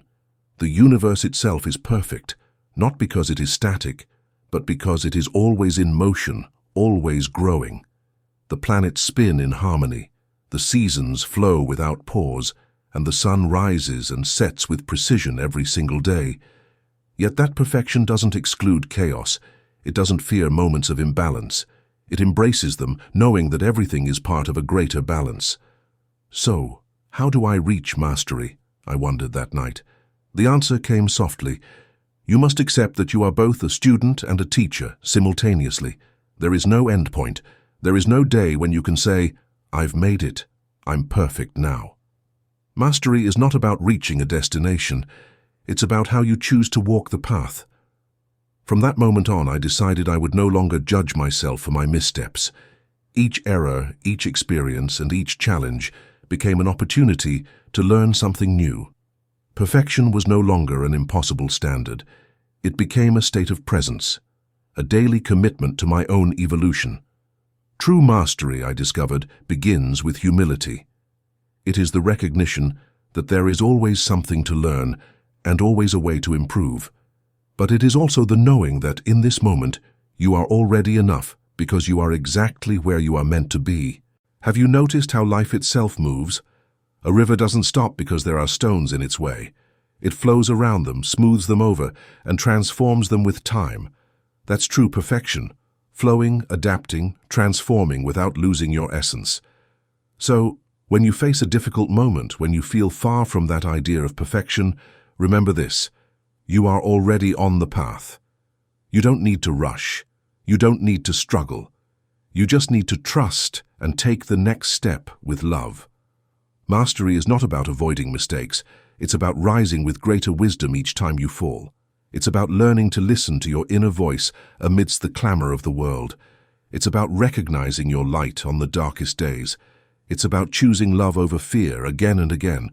The universe itself is perfect, not because it is static, but because it is always in motion, always growing. The planets spin in harmony, the seasons flow without pause, and the sun rises and sets with precision every single day. Yet that perfection doesn't exclude chaos. It doesn't fear moments of imbalance. It embraces them, knowing that everything is part of a greater balance. So, how do I reach mastery? I wondered that night. The answer came softly. You must accept that you are both a student and a teacher simultaneously. There is no end point. There is no day when you can say, "I've made it. I'm perfect now." Mastery is not about reaching a destination. It's about how you choose to walk the path. From that moment on, I decided I would no longer judge myself for my missteps. Each error, each experience, and each challenge became an opportunity to learn something new. Perfection was no longer an impossible standard. It became a state of presence, a daily commitment to my own evolution. True mastery, I discovered, begins with humility. It is the recognition that there is always something to learn and always a way to improve. But it is also the knowing that in this moment you are already enough because you are exactly where you are meant to be. Have you noticed how life itself moves? A river doesn't stop because there are stones in its way. It flows around them, smooths them over, and transforms them with time. That's true perfection, flowing, adapting, transforming without losing your essence. So, when you face a difficult moment, when you feel far from that idea of perfection, remember this: you are already on the path. You don't need to rush. You don't need to struggle. You just need to trust and take the next step with love. Mastery is not about avoiding mistakes. It's about rising with greater wisdom each time you fall. It's about learning to listen to your inner voice amidst the clamor of the world. It's about recognizing your light on the darkest days. It's about choosing love over fear again and again.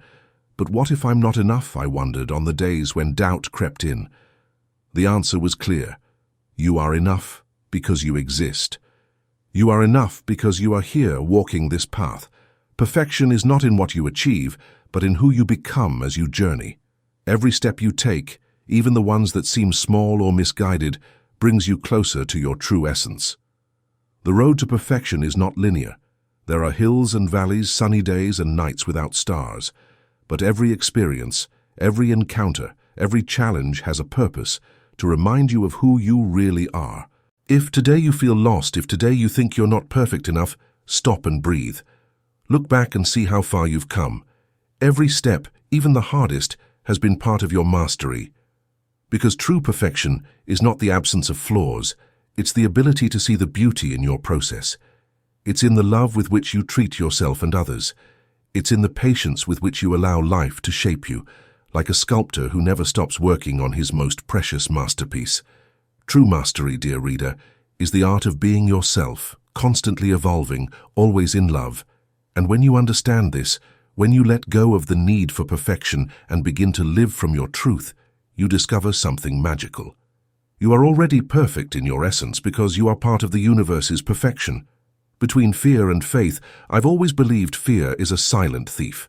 But what if I'm not enough, I wondered, on the days when doubt crept in. The answer was clear. You are enough because you exist. You are enough because you are here walking this path. Perfection is not in what you achieve, but in who you become as you journey. Every step you take, even the ones that seem small or misguided, brings you closer to your true essence. The road to perfection is not linear. There are hills and valleys, sunny days and nights without stars. But every experience, every encounter, every challenge has a purpose to remind you of who you really are. If today you feel lost, if today you think you're not perfect enough, stop and breathe. Look back and see how far you've come. Every step, even the hardest, has been part of your mastery. Because true perfection is not the absence of flaws, it's the ability to see the beauty in your process. It's in the love with which you treat yourself and others. It's in the patience with which you allow life to shape you, like a sculptor who never stops working on his most precious masterpiece. True mastery, dear reader, is the art of being yourself, constantly evolving, always in love. And when you understand this, when you let go of the need for perfection and begin to live from your truth, you discover something magical. You are already perfect in your essence because you are part of the universe's perfection. Between fear and faith, I've always believed fear is a silent thief.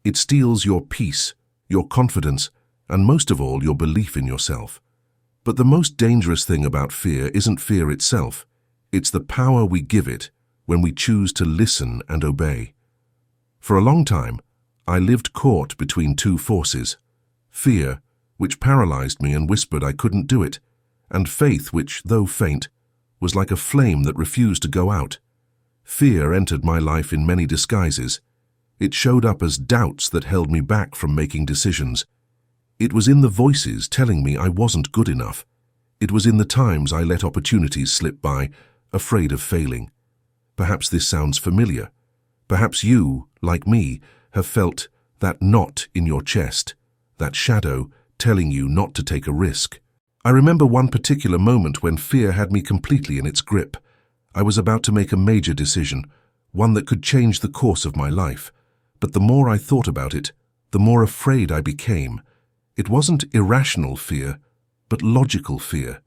It steals your peace, your confidence, and most of all, your belief in yourself. But the most dangerous thing about fear isn't fear itself. It's the power we give it when we choose to listen and obey. For a long time, I lived caught between two forces: fear, which paralyzed me and whispered I couldn't do it, and faith, which, though faint, was like a flame that refused to go out. Fear entered my life in many disguises. It showed up as doubts that held me back from making decisions. It was in the voices telling me I wasn't good enough. It was in the times I let opportunities slip by, afraid of failing. Perhaps this sounds familiar. Perhaps you, like me, have felt that knot in your chest, that shadow telling you not to take a risk. I remember one particular moment when fear had me completely in its grip. I was about to make a major decision, one that could change the course of my life. But the more I thought about it, the more afraid I became. It wasn't irrational fear, but logical fear.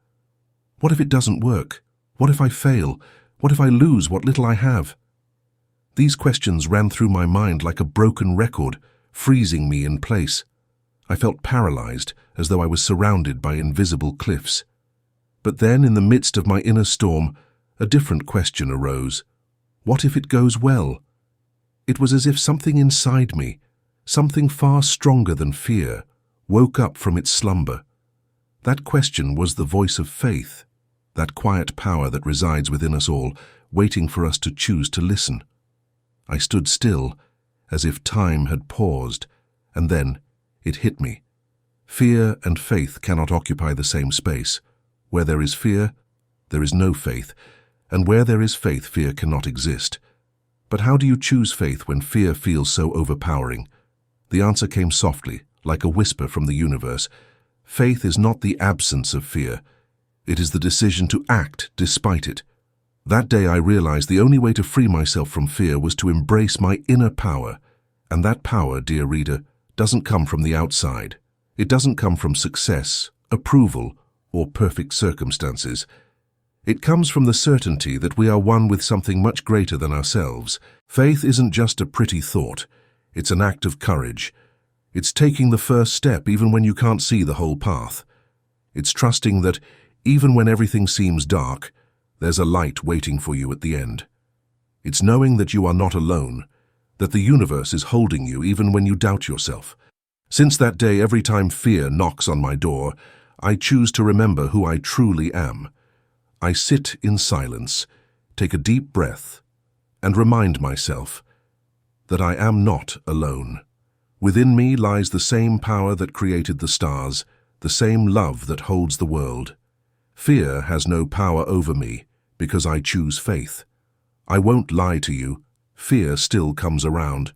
What if it doesn't work? What if I fail? What if I lose what little I have? These questions ran through my mind like a broken record, freezing me in place. I felt paralyzed, as though I was surrounded by invisible cliffs. But then, in the midst of my inner storm, a different question arose. What if it goes well? It was as if something inside me, something far stronger than fear, woke up from its slumber. That question was the voice of faith, that quiet power that resides within us all, waiting for us to choose to listen. I stood still, as if time had paused, and then it hit me. Fear and faith cannot occupy the same space. Where there is fear, there is no faith, and where there is faith, fear cannot exist. But how do you choose faith when fear feels so overpowering? The answer came softly, like a whisper from the universe. Faith is not the absence of fear. It is the decision to act despite it. That day I realized the only way to free myself from fear was to embrace my inner power. And that power, dear reader, doesn't come from the outside. It doesn't come from success, approval, or perfect circumstances. It comes from the certainty that we are one with something much greater than ourselves. Faith isn't just a pretty thought. It's an act of courage. It's taking the first step even when you can't see the whole path. It's trusting that even when everything seems dark, there's a light waiting for you at the end. It's knowing that you are not alone, that the universe is holding you even when you doubt yourself. Since that day, every time fear knocks on my door, I choose to remember who I truly am. I sit in silence, take a deep breath, and remind myself that I am not alone. Within me lies the same power that created the stars, the same love that holds the world. Fear has no power over me because I choose faith. I won't lie to you. Fear still comes around.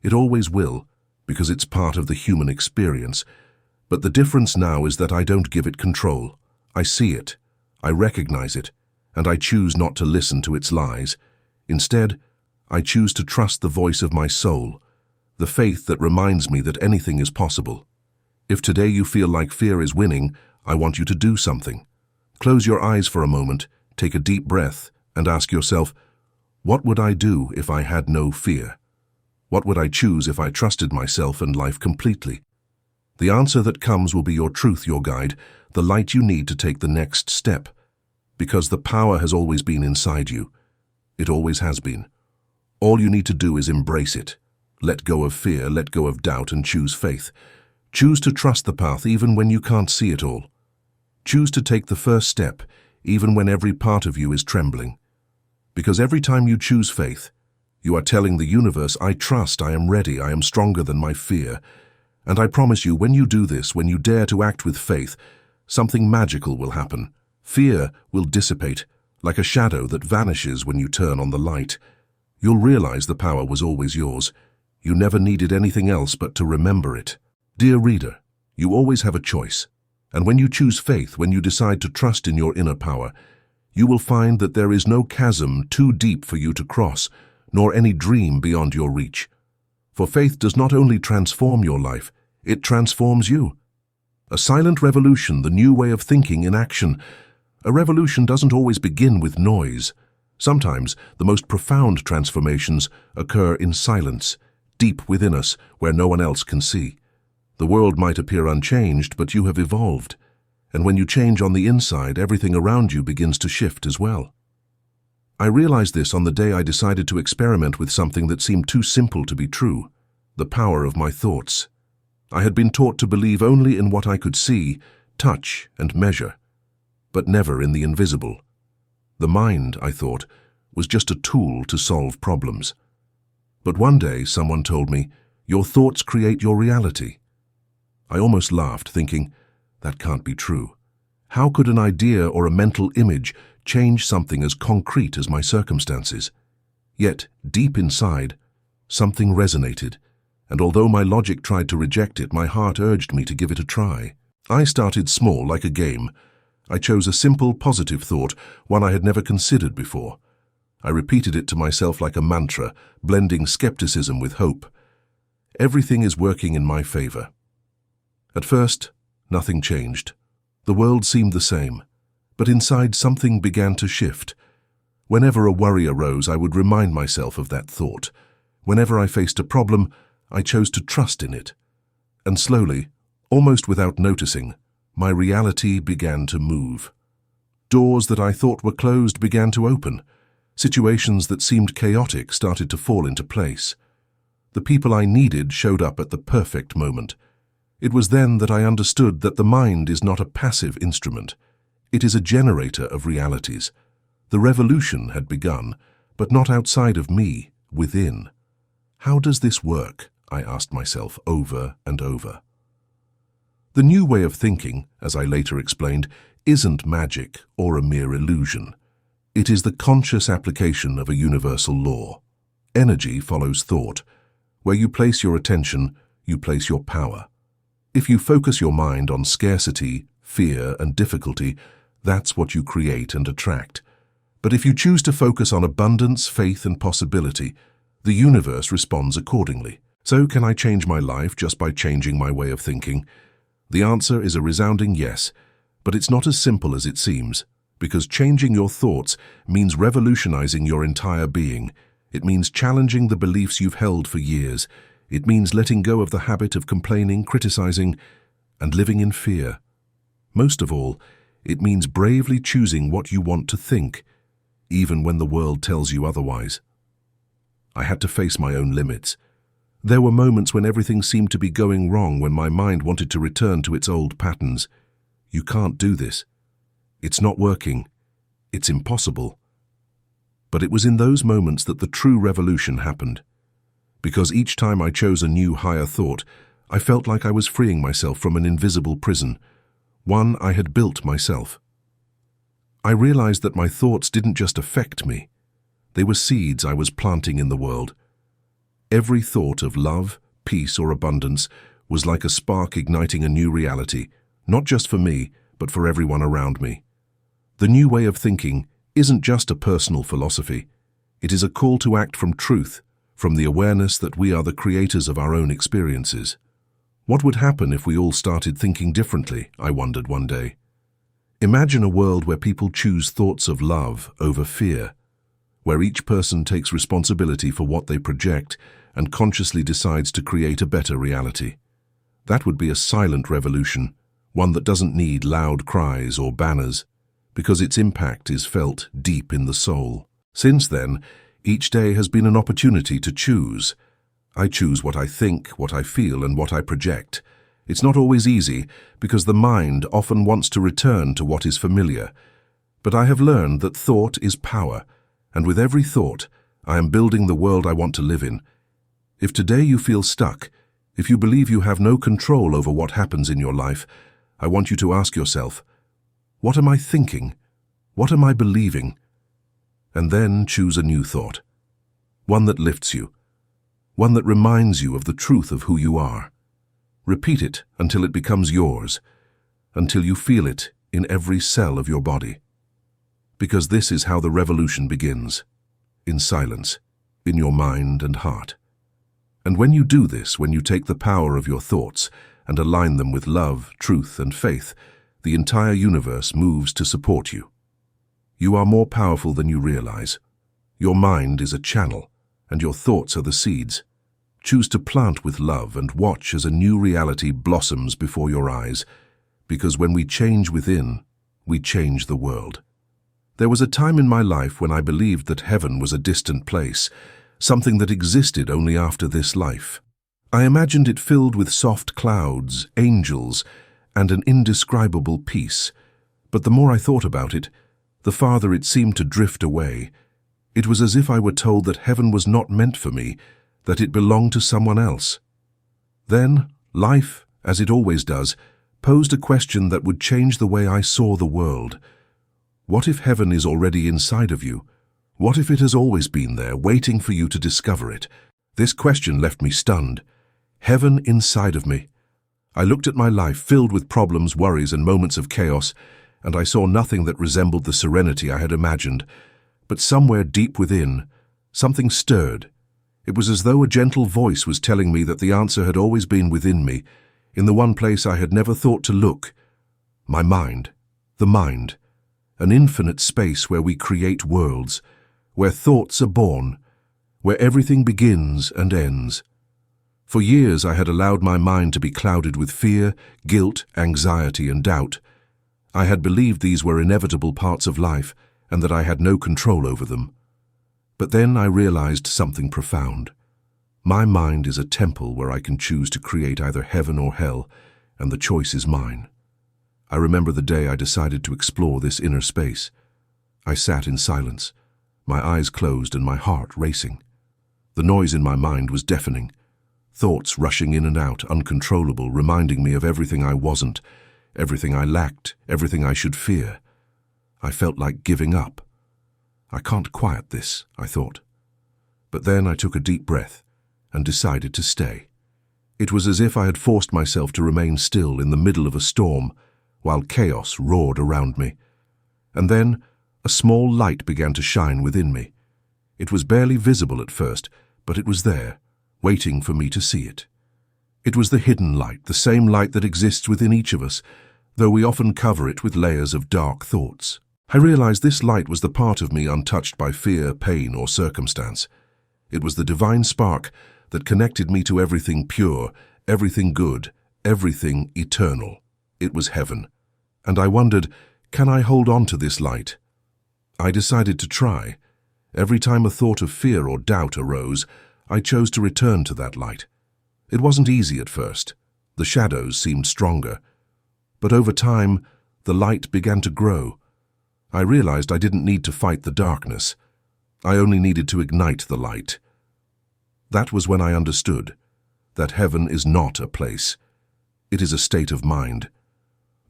It always will, because it's part of the human experience. But the difference now is that I don't give it control. I see it, I recognize it, and I choose not to listen to its lies. Instead, I choose to trust the voice of my soul, the faith that reminds me that anything is possible. If today you feel like fear is winning, I want you to do something. Close your eyes for a moment, take a deep breath, and ask yourself, what would I do if I had no fear? What would I choose if I trusted myself and life completely? The answer that comes will be your truth, your guide, the light you need to take the next step. Because the power has always been inside you. It always has been. All you need to do is embrace it. Let go of fear, let go of doubt, and choose faith. Choose to trust the path even when you can't see it all. Choose to take the first step, even when every part of you is trembling. Because every time you choose faith, you are telling the universe, I trust, I am ready, I am stronger than my fear. And I promise you, when you do this, when you dare to act with faith, something magical will happen. Fear will dissipate, like a shadow that vanishes when you turn on the light. You'll realize the power was always yours. You never needed anything else but to remember it. Dear reader, you always have a choice. And when you choose faith, when you decide to trust in your inner power, you will find that there is no chasm too deep for you to cross, nor any dream beyond your reach. For faith does not only transform your life, it transforms you. A silent revolution, the new way of thinking in action. A revolution doesn't always begin with noise. Sometimes the most profound transformations occur in silence, deep within us, where no one else can see. The world might appear unchanged, but you have evolved. And when you change on the inside, everything around you begins to shift as well. I realized this on the day I decided to experiment with something that seemed too simple to be true, the power of my thoughts. I had been taught to believe only in what I could see, touch, and measure, but never in the invisible. The mind, I thought, was just a tool to solve problems. But one day someone told me, your thoughts create your reality. I almost laughed, thinking, that can't be true. How could an idea or a mental image change something as concrete as my circumstances? Yet, deep inside, something resonated, and although my logic tried to reject it, my heart urged me to give it a try. I started small, like a game. I chose a simple, positive thought, one I had never considered before. I repeated it to myself like a mantra, blending skepticism with hope. Everything is working in my favor. At first, nothing changed. The world seemed the same, but inside something began to shift. Whenever a worry arose, I would remind myself of that thought. Whenever I faced a problem, I chose to trust in it. And slowly, almost without noticing, my reality began to move. Doors that I thought were closed began to open. Situations that seemed chaotic started to fall into place. The people I needed showed up at the perfect moment. It was then that I understood that the mind is not a passive instrument. It is a generator of realities. The revolution had begun, but not outside of me, within. How does this work? I asked myself over and over. The new way of thinking, as I later explained, isn't magic or a mere illusion. It is the conscious application of a universal law. Energy follows thought. Where you place your attention, you place your power. If you focus your mind on scarcity, fear, and difficulty, that's what you create and attract. But if you choose to focus on abundance, faith, and possibility, the universe responds accordingly. So, can I change my life just by changing my way of thinking? The answer is a resounding yes, but it's not as simple as it seems, because changing your thoughts means revolutionizing your entire being. It means challenging the beliefs you've held for years. It means letting go of the habit of complaining, criticizing, and living in fear. Most of all, it means bravely choosing what you want to think, even when the world tells you otherwise. I had to face my own limits. There were moments when everything seemed to be going wrong, when my mind wanted to return to its old patterns. You can't do this. It's not working. It's impossible. But it was in those moments that the true revolution happened. Because each time I chose a new, higher thought, I felt like I was freeing myself from an invisible prison, one I had built myself. I realized that my thoughts didn't just affect me. They were seeds I was planting in the world. Every thought of love, peace, or abundance was like a spark igniting a new reality, not just for me, but for everyone around me. The new way of thinking isn't just a personal philosophy. It is a call to act from truth, from the awareness that we are the creators of our own experiences. What would happen if we all started thinking differently, I wondered one day. Imagine a world where people choose thoughts of love over fear, where each person takes responsibility for what they project and consciously decides to create a better reality. That would be a silent revolution, one that doesn't need loud cries or banners, because its impact is felt deep in the soul. Since then, each day has been an opportunity to choose. I choose what I think, what I feel, and what I project. It's not always easy, because the mind often wants to return to what is familiar. But I have learned that thought is power, and with every thought, I am building the world I want to live in. If today you feel stuck, if you believe you have no control over what happens in your life, I want you to ask yourself, what am I thinking? What am I believing? And then choose a new thought. One that lifts you. One that reminds you of the truth of who you are. Repeat it until it becomes yours, until you feel it in every cell of your body. Because this is how the revolution begins, in silence, in your mind and heart. And when you do this, when you take the power of your thoughts and align them with love, truth, and faith, the entire universe moves to support you. You are more powerful than you realize. Your mind is a channel, and your thoughts are the seeds. Choose to plant with love and watch as a new reality blossoms before your eyes, because when we change within, we change the world. There was a time in my life when I believed that heaven was a distant place, something that existed only after this life. I imagined it filled with soft clouds, angels, and an indescribable peace. But the more I thought about it, the farther it seemed to drift away. It was as if I were told that heaven was not meant for me, that it belonged to someone else. Then, life, as it always does, posed a question that would change the way I saw the world. What if heaven is already inside of you? What if it has always been there, waiting for you to discover it? This question left me stunned. Heaven inside of me. I looked at my life filled with problems, worries, and moments of chaos, and I saw nothing that resembled the serenity I had imagined. But somewhere deep within, something stirred. It was as though a gentle voice was telling me that the answer had always been within me, in the one place I had never thought to look. My mind. The mind. An infinite space where we create worlds, where thoughts are born, where everything begins and ends. For years I had allowed my mind to be clouded with fear, guilt, anxiety, and doubt. I had believed these were inevitable parts of life, and that I had no control over them. But then I realized something profound. My mind is a temple where I can choose to create either heaven or hell, and the choice is mine. I remember the day I decided to explore this inner space. I sat in silence, my eyes closed and my heart racing. The noise in my mind was deafening, thoughts rushing in and out, uncontrollable, reminding me of everything I wasn't, everything I lacked, everything I should fear. I felt like giving up. I can't quiet this, I thought. But then I took a deep breath and decided to stay. It was as if I had forced myself to remain still in the middle of a storm, while chaos roared around me. And then, a small light began to shine within me. It was barely visible at first, but it was there, waiting for me to see it. It was the hidden light, the same light that exists within each of us, though we often cover it with layers of dark thoughts. I realized this light was the part of me untouched by fear, pain, or circumstance. It was the divine spark that connected me to everything pure, everything good, everything eternal. It was heaven. And I wondered, can I hold on to this light? I decided to try. Every time a thought of fear or doubt arose, I chose to return to that light. It wasn't easy at first. The shadows seemed stronger. But over time, the light began to grow. I realized I didn't need to fight the darkness. I only needed to ignite the light. That was when I understood that heaven is not a place. It is a state of mind.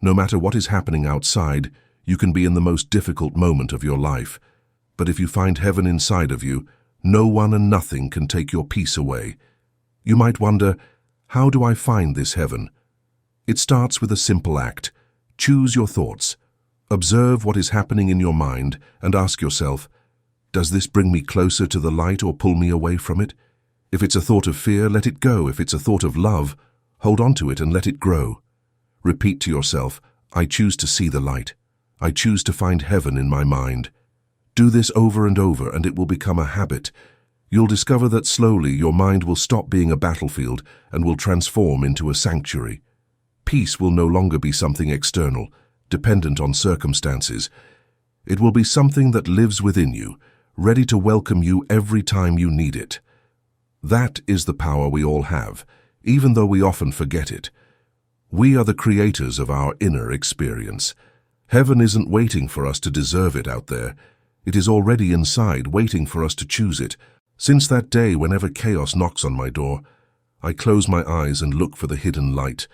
No matter what is happening outside, you can be in the most difficult moment of your life. But if you find heaven inside of you, no one and nothing can take your peace away. You might wonder, how do I find this heaven? It starts with a simple act. Choose your thoughts. Observe what is happening in your mind and ask yourself, does this bring me closer to the light or pull me away from it? If it's a thought of fear, let it go. If it's a thought of love, hold on to it and let it grow. Repeat to yourself, I choose to see the light. I choose to find heaven in my mind. Do this over and over and it will become a habit. You'll discover that slowly your mind will stop being a battlefield and will transform into a sanctuary. Peace will no longer be something external, dependent on circumstances. It will be something that lives within you, ready to welcome you every time you need it. That is the power we all have, even though we often forget it. We are the creators of our inner experience. Heaven isn't waiting for us to deserve it out there. It is already inside, waiting for us to choose it. Since that day, whenever chaos knocks on my door, I close my eyes and look for the hidden light.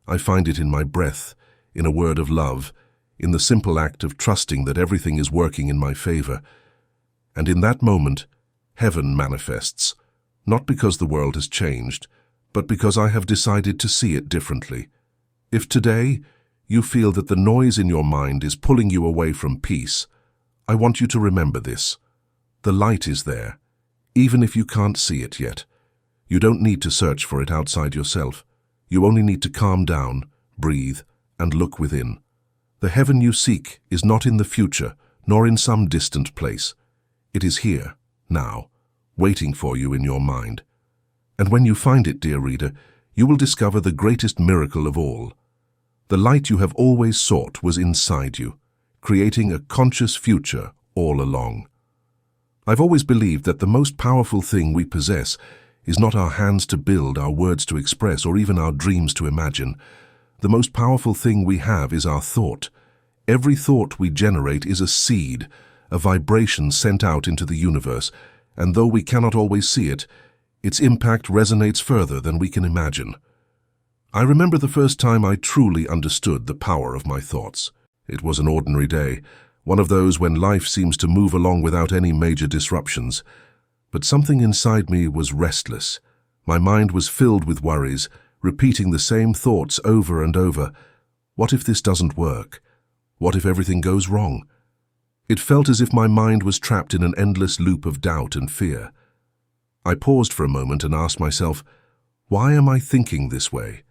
I find it in my breath, in a word of love, in the simple act of trusting that everything is working in my favor. And in that moment, heaven manifests, not because the world has changed, but because I have decided to see it differently. If today you feel that the noise in your mind is pulling you away from peace, I want you to remember this. The light is there, even if you can't see it yet. You don't need to search for it outside yourself. You only need to calm down, breathe, and look within. The heaven you seek is not in the future, nor in some distant place. It is here, now, waiting for you in your mind. And when you find it, dear reader, you will discover the greatest miracle of all. The light you have always sought was inside you, creating a conscious future all along. I've always believed that the most powerful thing we possess is not our hands to build, our words to express, or even our dreams to imagine. The most powerful thing we have is our thought. Every thought we generate is a seed, a vibration sent out into the universe, and though we cannot always see it, its impact resonates further than we can imagine. I remember the first time I truly understood the power of my thoughts. It was an ordinary day, one of those when life seems to move along without any major disruptions. But something inside me was restless. My mind was filled with worries, repeating the same thoughts over and over. What if this doesn't work? What if everything goes wrong? It felt as if my mind was trapped in an endless loop of doubt and fear. I paused for a moment and asked myself, why am I thinking this way?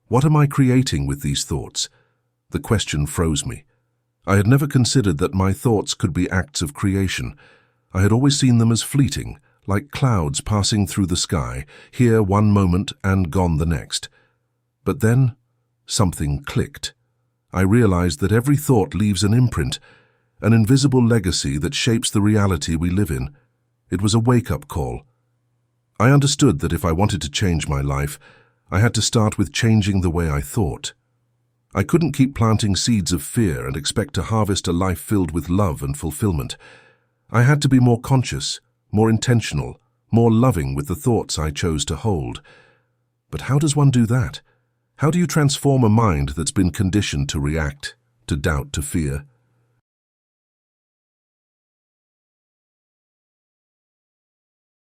What am I creating with these thoughts? The question froze me. I had never considered that my thoughts could be acts of creation. I had always seen them as fleeting, like clouds passing through the sky, here one moment and gone the next. But then, something clicked. I realized that every thought leaves an imprint, an invisible legacy that shapes the reality we live in. It was a wake-up call. I understood that if I wanted to change my life, I had to start with changing the way I thought. I couldn't keep planting seeds of fear and expect to harvest a life filled with love and fulfillment. I had to be more conscious, more intentional, more loving with the thoughts I chose to hold. But how does one do that? How do you transform a mind that's been conditioned to react, to doubt, to fear?